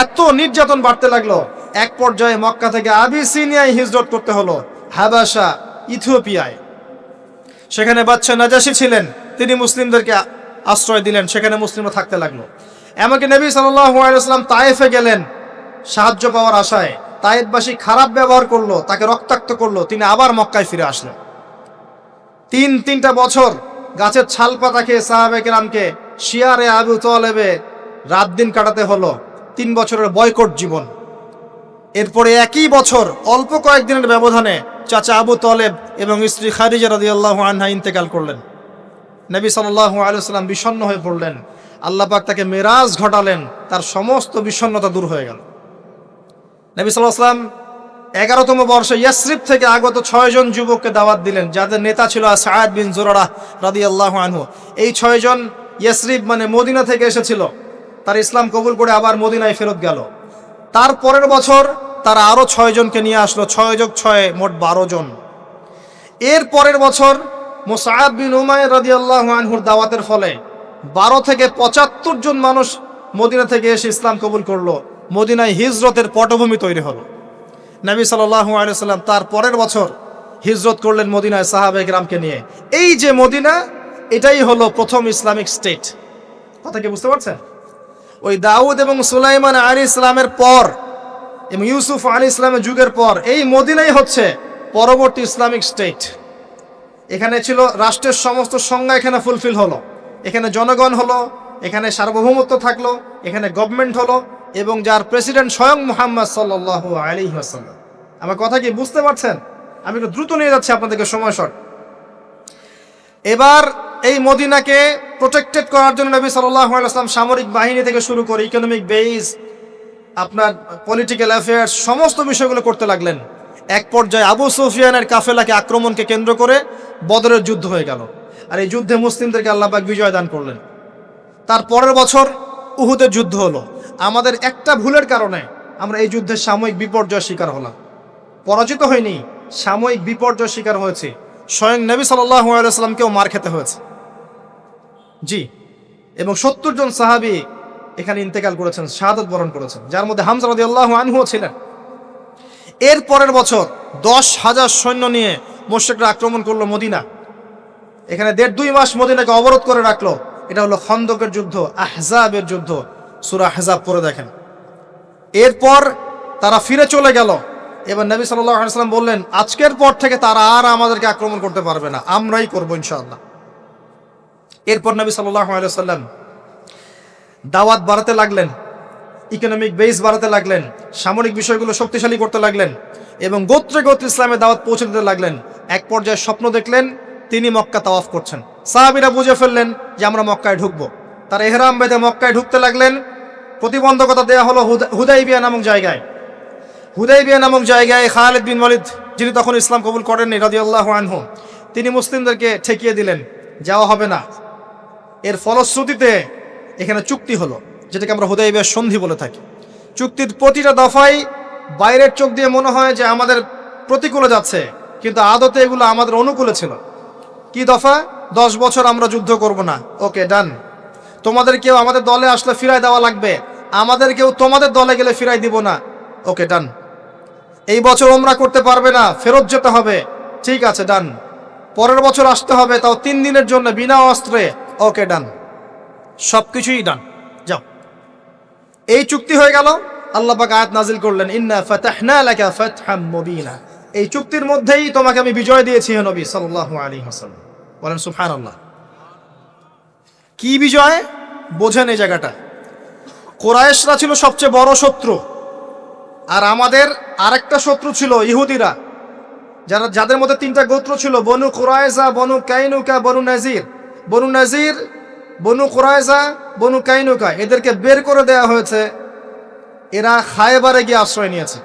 এত নির্যাতন বাড়তে লাগলো, এক পর্যায়ে মক্কা থেকে আবিসিনিয়ায় হিজরত করতে হলো, হাবাসা, ইথিওপিয়ায়। সেখানে বাদশা নাজাশী ছিলেন, তিনি মুসলিমদেরকে আশ্রয় দিলেন, সেখানে মুসলিমরা থাকতে লাগলো। এমনকি নবী সাল্লাল্লাহু আলাইহি ওয়াসাল্লাম তায়েফে গেলেন সাহায্য পাওয়ার আশায়। তায়েফবাসী খারাপ ব্যবহার করলো, তাকে রক্তাক্ত করলো, তিনি আবার মক্কায় ফিরে আসলেন। তিনটা বছর গাছের ছাল পাতা খেয়ে সাহাবায়ে কেরামকে শিয়ারে আবু তালেবে রাত দিন কাটাতে হলো। 3 বছরের বয়কট জীবন। এরপরে একই বছর অল্প কয়েকদিনের ব্যবধানে চাচা আবু তালেব এবং স্ত্রী খাদিজা রাদিয়াল্লাহু আনহা ইন্তেকাল করলেন। নবী সাল্লাল্লাহু আলাইহি ওয়াসাল্লাম বিষণ্ণ হয়ে পড়লেন। আল্লাহ পাক তাকে মেরাজ ঘটালেন, তার সমস্ত বিষণ্ণতা দূর হয়ে গেল। নবী সাল্লাল্লাহু আলাইহি ওয়াসাল্লাম 11তম বর্ষে ইয়াসরিব থেকে আগত 6 জন যুবককে দাওয়াত দিলেন, যাদের নেতা ছিল সাআদ বিন জুরারাহ রাদিয়াল্লাহু আনহু। এই 6 জন ইয়াসরিব মানে মদিনা থেকে এসেছিল, তার ইসলাম কবুল করে আবার মদিনায় ফেরত গেল। তার পরের বছর তারা আরো 6 জনকে নিয়ে আসলো, 6 যোগ 6 মোট 12 জন। এর পরের বছর মুসআব বিন উমাইর রাদিয়াল্লাহু আনহুর দাওয়াতের ফলে 12 থেকে 75 জন মানুষ মদিনা থেকে এসে ইসলাম কবুল করলো। মদিনায় হিজরতের পটভূমি তৈরি হলো। নবী সাল্লাল্লাহু আলাইহি ওয়াসাল্লাম তার পরের বছর হিজরত করলেন মদিনায় সাহাবায়ে কেরামকে নিয়ে। এই যে মদিনা, এটাই হলো প্রথম ইসলামিক স্টেট। কথা কি বুঝতে পারছেন? ওই দাউদ এবং সুলাইমান আলাইহিস সালামের পর এবং ইউসুফ আলাইহিস সালামের যুগের পর এই মদিনাই হচ্ছে পরবর্তী ইসলামিক স্টেট। এখানে ছিল রাষ্ট্রের সমস্ত সংজ্ঞা, এখানে ফুলফিল হলো। এখানে জনগণ হলো, এখানে সার্বভৌমত্ব থাকলো, এখানে গভর্নমেন্ট হলো এবং যার প্রেসিডেন্ট স্বয়ং মুহাম্মদ সাল্লাল্লাহু আলাইহি ওয়াসাল্লাম। আমার কথা কি বুঝতে পারছেন? আমি একটু দ্রুত নিয়ে যাচ্ছি আপনাদেরকে, সময় শর্ট। এবার এই মদিনাকে প্রোটেক্টেড করার জন্য নবী সাল্লাল্লাহু আলাইহি ওয়াসাল্লাম সামরিক বাহিনী থেকে শুরু করে ইকোনমিক বেস, আপনার পলিটিক্যাল অ্যাফেয়ার্স, সমস্ত বিষয়গুলো করতে লাগলেন। এক পর্যায়ে আবু সুফিয়ানের কাফেলাকে আক্রমণকে কেন্দ্র করে বদরের যুদ্ধ হয়ে গেল। আর এই যুদ্ধে মুসলিমদেরকে আল্লাহ পাক বিজয় দান করলেন। তার পরের বছর উহুদের যুদ্ধ হলো। আমাদের একটা ভুলের কারণে আমরা এই যুদ্ধের সাময়িক বিপর্যয়ের শিকার হলাম। পরাজিত হয়নি, সাময়িক বিপর্যয় শিকার হয়েছে। স্বয়ং নবী সাল্লাল্লাহু আলাইহি ওয়াসাল্লামকেও মার খেতে হয়েছে। জি, এবং 70 জন সাহাবী এখানে ইন্তেকাল করেছেন, শাহাদাত বরণ করেছেন, যার মধ্যে হামজা রাদিয়াল্লাহু আনহুও ছিলেন। এর পরের বছর 10,000 সৈন্য নিয়ে মুশরিকরা আক্রমণ করলো মদিনা। এখানে 1.5-2 মাস মদিনাকে অবরোধ করে রাখলো। এটা হলো খন্দকের যুদ্ধ, আহজাবের যুদ্ধ। সূরা আহজাব পড়ে দেখেন। এরপর তারা ফিরে চলে গেল। এবার নবী সাল্লাল্লাহু আলাইহি ওয়াসাল্লাম বললেন, আজকের পর থেকে তারা আর আমাদেরকে আক্রমণ করতে পারবে না, আমরাই করবো ইনশাআল্লাহ। এরপর নবী সাল্লাল্লাহু আলাইহি ওয়াসাল্লাম দাওয়াত বাড়াতে লাগলেন, ইকোনমিক বেস বাড়াতে লাগলেন, সামরিক বিষয়গুলো শক্তিশালী করতে লাগলেন এবং গোত্রে গোত্রে ইসলামের দাওয়াত পৌঁছে দিতে লাগলেন। এক পর্যায়ে স্বপ্ন দেখলেন তিনি মক্কা তাওয়াফ করছেন। সাহাবীরা বুঝে ফেললেন যে আমরা মক্কায় ঢুকবো। তারা ইহরাম বেঁধে মক্কায় ঢুকতে লাগলেন। প্রতিবন্ধকতা দেওয়া হলো হুদাইবিয়া নামক জায়গায়। হুদাইবিয়া নামক জায়গায় খালিদ বিন ওয়ালিদ, যিনি তখন ইসলাম কবুল করেননি রাদিয়াল্লাহু আনহু, তিনি মুসলিমদেরকে ঠেকিয়ে দিলেন, যাওয়া হবে না। এর ফলশ্রুতিতে এখানে চুক্তি হলো, যেটাকে আমরা হুদাইবিয়ার সন্ধি বলে থাকি। চুক্তির প্রতিটা দফায় বাইরের চোখ দিয়ে মনে হয় যে আমাদের প্রতিকূলে যাচ্ছে, কিন্তু আদতে এগুলো আমাদের অনুকূলে ছিল। কি দফা? 10 বছর আমরা যুদ্ধ করব না, ওকে ডান। তোমাদের কেউ আমাদের দলে আসলে ফিরাই দেওয়া লাগবে, আমাদের কেউ তোমাদের দলে গেলে ফিরাই দিব না, ওকে ডান। এই বছর ওমরা করতে পারবে না, ফেরত যেতে হবে, ঠিক আছে ডান। পরের বছর আসতে হবে, তাও 3 দিনের জন্য বিনা অস্ত্রে, ওকে ডান। সবকিছুই ডান, যাও। এই চুক্তি হয়ে গেল। আল্লাহ পাক আয়াত নাজিল করলেন, ইন্না ফাতাহনা লাকা ফাতহাম মুবিনা। এই চুক্তির মধ্যেই তোমাকে আমি বিজয় দিয়েছি হে নবী সাল্লাল্লাহু আলাইহি ওয়াসাল্লাম। বলেন সুবহানাল্লাহ। কি বিজয়? বোঝেন এই জায়গাটা। কুরাইশরা ছিল সবচেয়ে বড় শত্রু, আর আমাদের আরেকটা শত্রু ছিল ইহুদিরা, যাদের মধ্যে 3টা গোত্র ছিল, বনু কুরাইজা, বনু কাইনুকা, বনু নাজির। বনু নাজির, বনু কুরাইজা, বনু কাইনুকা, এদেরকে বের করে দেওয়া হয়েছে। এরা খায়বারে গিয়ে আশ্রয় নিয়েছে।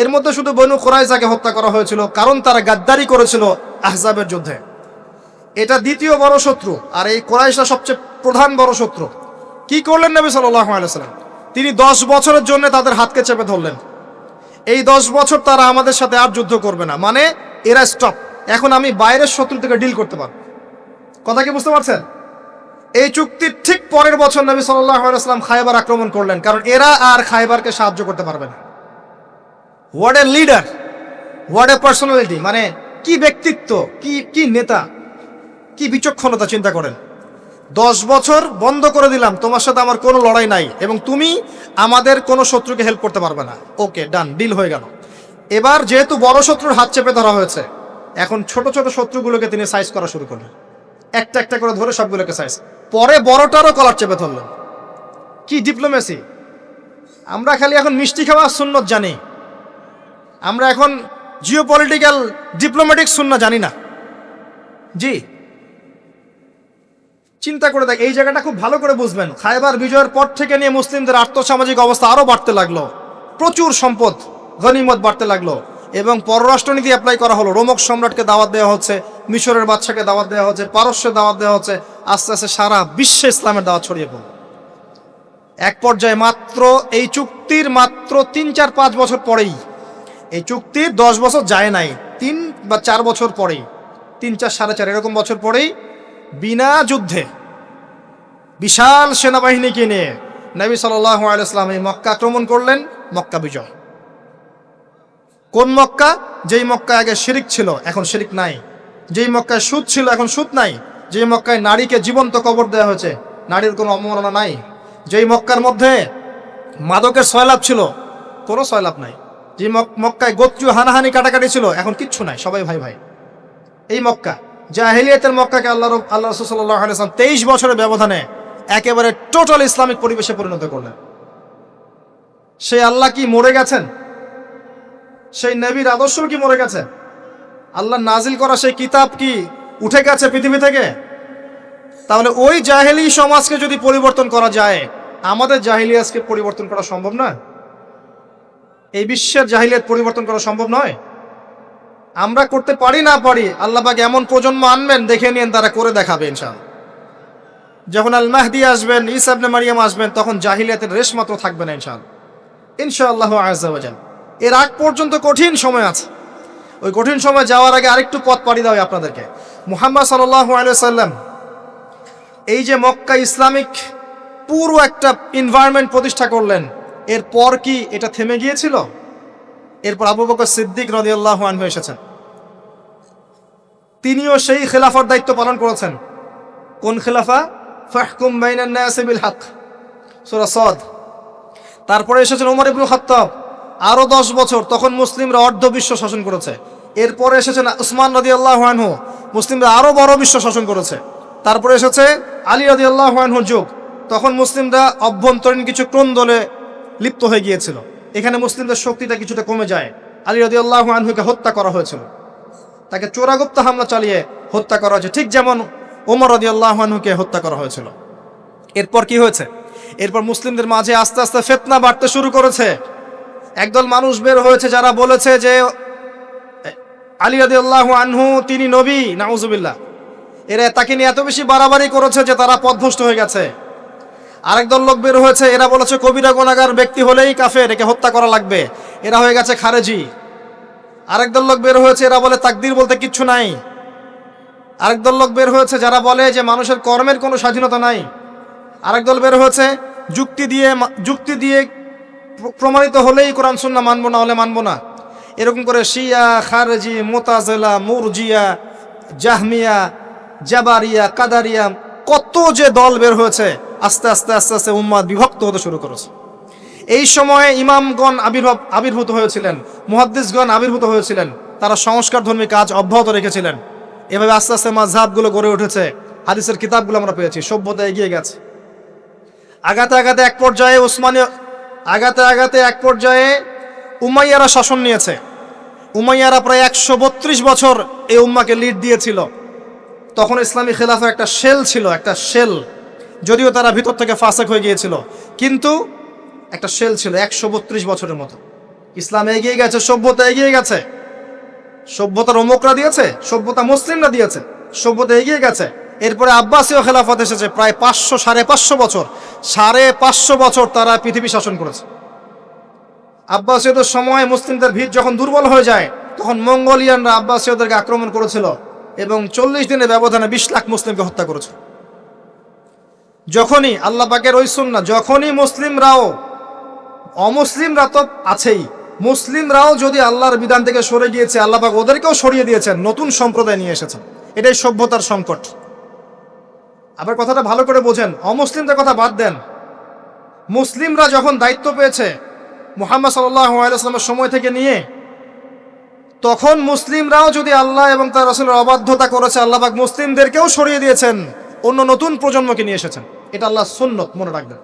এর মধ্যে শুধু বনু কুরাইজাকে হত্যা করা হয়েছিল, কারণ তারা গাদ্দারি করেছিল আহজাবের যুদ্ধে। এটা দ্বিতীয় বড় শত্রু, আর এই কুরাইশরা সবচেয়ে প্রধান বড় শত্রু। কি করলেন নবী সাল্লাল্লাহু আলাইহি ওয়াসাল্লাম? তিনি 10 বছরের জন্য তাদের হাতকে চেপে ধরলেন। এই 10 বছর তারা আমাদের সাথে আর যুদ্ধ করবে না, মানে এরা স্টপ। এখন আমি বাইরের শত্রু থেকে ডিল করতে পারবো। কথা কি বুঝতে পারছেন? এই চুক্তির ঠিক পরের বছর নবী সাল্লাল্লাহু আলাইহি ওয়াসাল্লাম খায়বার আক্রমণ করলেন, কারণ এরা আর খায়বারকে সাহায্য করতে পারবে না। What a leader, what a personality, মানে কি ব্যক্তিত্ব, কি নেতা, কি বিচক্ষণতা, চিন্তা করেন। 10 বছর বন্ধ করে দিলাম, তোমার সাথে আমার কোনো লড়াই নাই এবং তুমি আমাদের কোনো শত্রুকে হেল্প করতে পারবে না, ওকে ডান, ডিল হয়ে গেল। এবার যেহেতু বড় শত্রুর হাত চেপে ধরা হয়েছে, এখন ছোট ছোট শত্রুগুলোকে তিনি সাইজ করা শুরু করলেন, একটা একটা করে ধরে সবগুলোকে সাইজ। পরে বড়টারও কলার চেপে ধরলেন। কি ডিপ্লোমেসি! আমরা খালি এখন মিষ্টি খাওয়া সুন্নত জানি, আমরা এখন জিওপলিটিক্যাল ডিপ্লোম্যাটিক সুন্নাত জানি না। জি, চিন্তা করে দেখ, এই জায়গাটা খুব ভালো করে বুঝবেন। খায়বার বিজয়ের পর থেকে নিয়ে মুসলিমদের আর্থসামাজিক অবস্থা আরো বাড়তে লাগলো, প্রচুর সম্পদ গনিমত বাড়তে লাগলো এবং পররাষ্ট্রনীতি অ্যাপ্লাই করা হলো। রোমক সম্রাটকে দাওয়াত দেওয়া হচ্ছে, মিশরের বাদশাকে দাওয়াত দেওয়া হচ্ছে, পারস্যের দাওয়াত দেওয়া হচ্ছে। আস্তে আস্তে সারা বিশ্বে ইসলামের দাওয়াত ছড়িয়ে পড়ল। এক পর্যায়ে মাত্র এই চুক্তির 3-4-5 বছর পরেই, এই চুক্তির 10 বছর যায় নাই, 3 বা 4 বছর পরেই, 3-4 4.5 এরকম বছর পরেই বিনা যুদ্ধে বিশাল সেনাবাহিনীকে নিয়ে নবী সাল্লাল্লাহু আলাইহি ওয়াসাল্লাম এই মক্কা আক্রমণ করলেন। মক্কা বিজয়। কোন মক্কা? যেই মক্কায় আগে শিরিক ছিল, এখন শিরিক নাই। যেই মক্কায় সুদ ছিল, এখন সুদ নাই। যেই মক্কায় নারীকে জীবন্ত কবর দেওয়া হয়েছে, নারীর কোনো অবমাননা নাই। যেই মক্কার মধ্যে মাদকের সয়লাভ ছিল, কোনো সয়লাভ নাই। যে মক্কায় গোত্রীয় হানাহানি কাটাকাটি ছিল, এখন কিচ্ছু নাই, সবাই ভাই ভাই। এই মক্কা, জাহেলিয়াতের মক্কাকে আল্লাহ রাসূল সাল্লাল্লাহু আলাইহি ওয়াসাল্লাম 23 বছরের ব্যবধানে একেবারে টোটাল ইসলামিক পরিবেশে পরিণত করলেন। সেই আল্লাহ কি মরে গেছেন? সেই নবীর আদর্শ কি মরে গেছে? আল্লাহ নাজিল করা সেই কিতাব কি উঠে গেছে পৃথিবী থেকে? তাহলে ওই জাহেলি সমাজকে যদি পরিবর্তন করা যায়, আমাদের জাহেলিয়াতকে পরিবর্তন করা সম্ভব না? এই বিশ্বের জাহেলিয়াত পরিবর্তন করা সম্ভব নয়। আমরা করতে পারি না পারি, আল্লাহ পাক এমন প্রজন্ম আনবেন, দেখে নিন তারা করে দেখাবে ইনশাআল্লাহ। যখন আল মাহদি আসবেন, ঈসা ইবনে মারিয়াম আসবেন, তখন জাহিলিয়াতের রেশ মাত্র থাকবে না ইনশাআল্লাহ, ইনশাআল্লাহু আযজা ওয়া জাল। এর আগ পর্যন্ত কঠিন সময় আছে। ওই কঠিন সময় যাওয়ার আগে আরেকটু পথ পাড়ি দেওয়া আপনাদেরকে। মুহাম্মদ সাল্লাল্লাহু আলাইহি সাল্লাম এই যে মক্কা ইসলামিক পুরো একটা এনভায়রনমেন্ট প্রতিষ্ঠা করলেন, এরপর কি এটা থেমে গিয়েছিল? এরপর আবু বকর সিদ্দিক রাদিয়াল্লাহু আনহু এসেছেন, তিনিও সেই খেলাফার দায়িত্ব পালন করেছেন। কোন খেলাফা? ফাহকুম বাইনান নাসি বিল হক, সূরা সাদ। তারপরে এসেছেন ওমর ইবনে খাত্তাব, আরো 10 বছর, তখন মুসলিমরা অর্ধ বিশ্ব শাসন করেছে। এরপরে এসেছেন উসমান রাদিয়াল্লাহু আনহু, মুসলিমরা আরো বড় বিশ্ব শাসন করেছে। তারপরে এসেছে আলী রাদিয়াল্লাহু আনহুর যুগ, তখন মুসলিমরা অভ্যন্তরীণ কিছু ক্রন্দলে লিপ্ত হয়ে গিয়েছিল। এখানে মুসলিমদের শক্তিটা কিছুটা কমে যায়। আলী রাদিয়াল্লাহু আনহুকে হত্যা করা হয়েছিল, তাকে চোরাগুপ্ত হামলা চালিয়ে হত্যা করা হয়েছে, ঠিক যেমন ওমর রাদিয়াল্লাহু আনহুকে হত্যা করা হয়েছিল। এরপর কি হয়েছে? এরপর মুসলিমদের মাঝে আস্তে আস্তে ফিতনা বাড়তে শুরু করেছে। একদল মানুষ বের হয়েছে যারা বলেছে যে আলী রাদিয়াল্লাহু আনহু তিনি নবী, নাউজুবিল্লাহ। এরা তাকে নিয়ে এত বেশি বাড়াবাড়ি করেছে যে তারা পথভ্রষ্ট হয়ে গেছে। আরেক দল লোক বের হয়েছে, এরা বলেছে কবিরা গুনাহগার ব্যক্তি হলেই কাফের, একে হত্যা করা লাগবে, এরা হয়ে গেছে খারেজি। আরেক দল লোক বের হয়েছে, এরা বলে তাকদীর বলতে কিচ্ছু নাই। আরেক দল লোক বের হয়েছে যারা বলে যে মানুষের কর্মের কোনো স্বাধীনতা নাই। আরেক দল বের হয়েছে যুক্তি দিয়ে প্রমাণিত হলেই কোরআন সুন্নাহ মানবো, না হলে মানবো না। এরকম করে শিয়া, খারেজি, মুতাজিলা, মুরজিয়া, জাহমিয়া, জাবারিয়া, কাদারিয়া, কত যে দল বের হয়েছে। আস্তে আস্তে আস্তে আস্তে উম্মাত বিভক্ত হতে শুরু করেছে। এই সময়ে ইমামগণ আবির্ভূত হয়েছিলেন, মুহাদ্দিসগণ আবির্ভূত হয়েছিলেন, তারা সংস্কারধর্মী কাজ অব্যাহত রেখেছিলেন। এভাবে আস্তে আস্তে মাযহাবগুলো গড়ে উঠেছে, হাদিসের কিতাবগুলো আমরা পেয়েছি, সভ্যতা এগিয়ে গেছে। আগাতে আগাতে এক পর্যায়ে উমাইয়ারা শাসন নিয়েছে। উমাইয়ারা প্রায় 132 বছর এই উম্মাকে লিড দিয়েছিল। তখন ইসলামী খেলাফার একটা শেল ছিল, একটা শেল, যদিও তারা ভিতর থেকে ফাসেক হয়ে গিয়েছিল, কিন্তু একটা শেল ছিল 132 বছরের মতো। ইসলাম এগিয়ে গেছে, সভ্যতা এগিয়ে গেছে। সভ্যতার অমুকরা দিয়েছে, সভ্যতা মুসলিমরা দিয়েছে, সভ্যতা এগিয়ে গেছে। এরপরে আব্বাসীয় খেলাফত এসেছে, প্রায় 500-550 বছর, 550 বছর তারা পৃথিবী শাসন করেছে। আব্বাসীয়দের সময় মুসলিমদের ভিত যখন দুর্বল হয়ে যায়, তখন মঙ্গোলিয়ানরা আব্বাসীয়দেরকে আক্রমণ করেছিল এবং 40 দিনের ব্যবধানে 20 লাখ মুসলিমকে হত্যা করেছে। যখনই আল্লাহ পাকের ওই সুন্নাহ, যখনই অমুসলিমরা তো আছেই, মুসলিমরাও যদি আল্লাহর বিধান থেকে সরে গিয়েছে, আল্লাহ পাক ওদেরকেও সরিয়ে দিয়েছেন, নতুন সম্প্রদায় নিয়ে এসেছেন। এটাই সভ্যতার সংকট। আবার কথাটা ভালো করে বোঝেন, অমুসলিমদের কথা বাদ দেন। মুসলিমরা যখন দায়িত্ব পেয়েছে মুহাম্মদ সাল্লাল্লাহু আলাইহি ওয়াসাল্লামের সময় থেকে নিয়ে, তখন মুসলিমরাও যদি আল্লাহ এবং তার রাসূলের অবাধ্যতা করেছে, আল্লাহ পাক মুসলিমদেরকেও সরিয়ে দিয়েছেন, অন্য নতুন প্রজন্মকে নিয়ে এসেছেন। এটা আল্লাহর সুন্নত, মনে রাখবেন।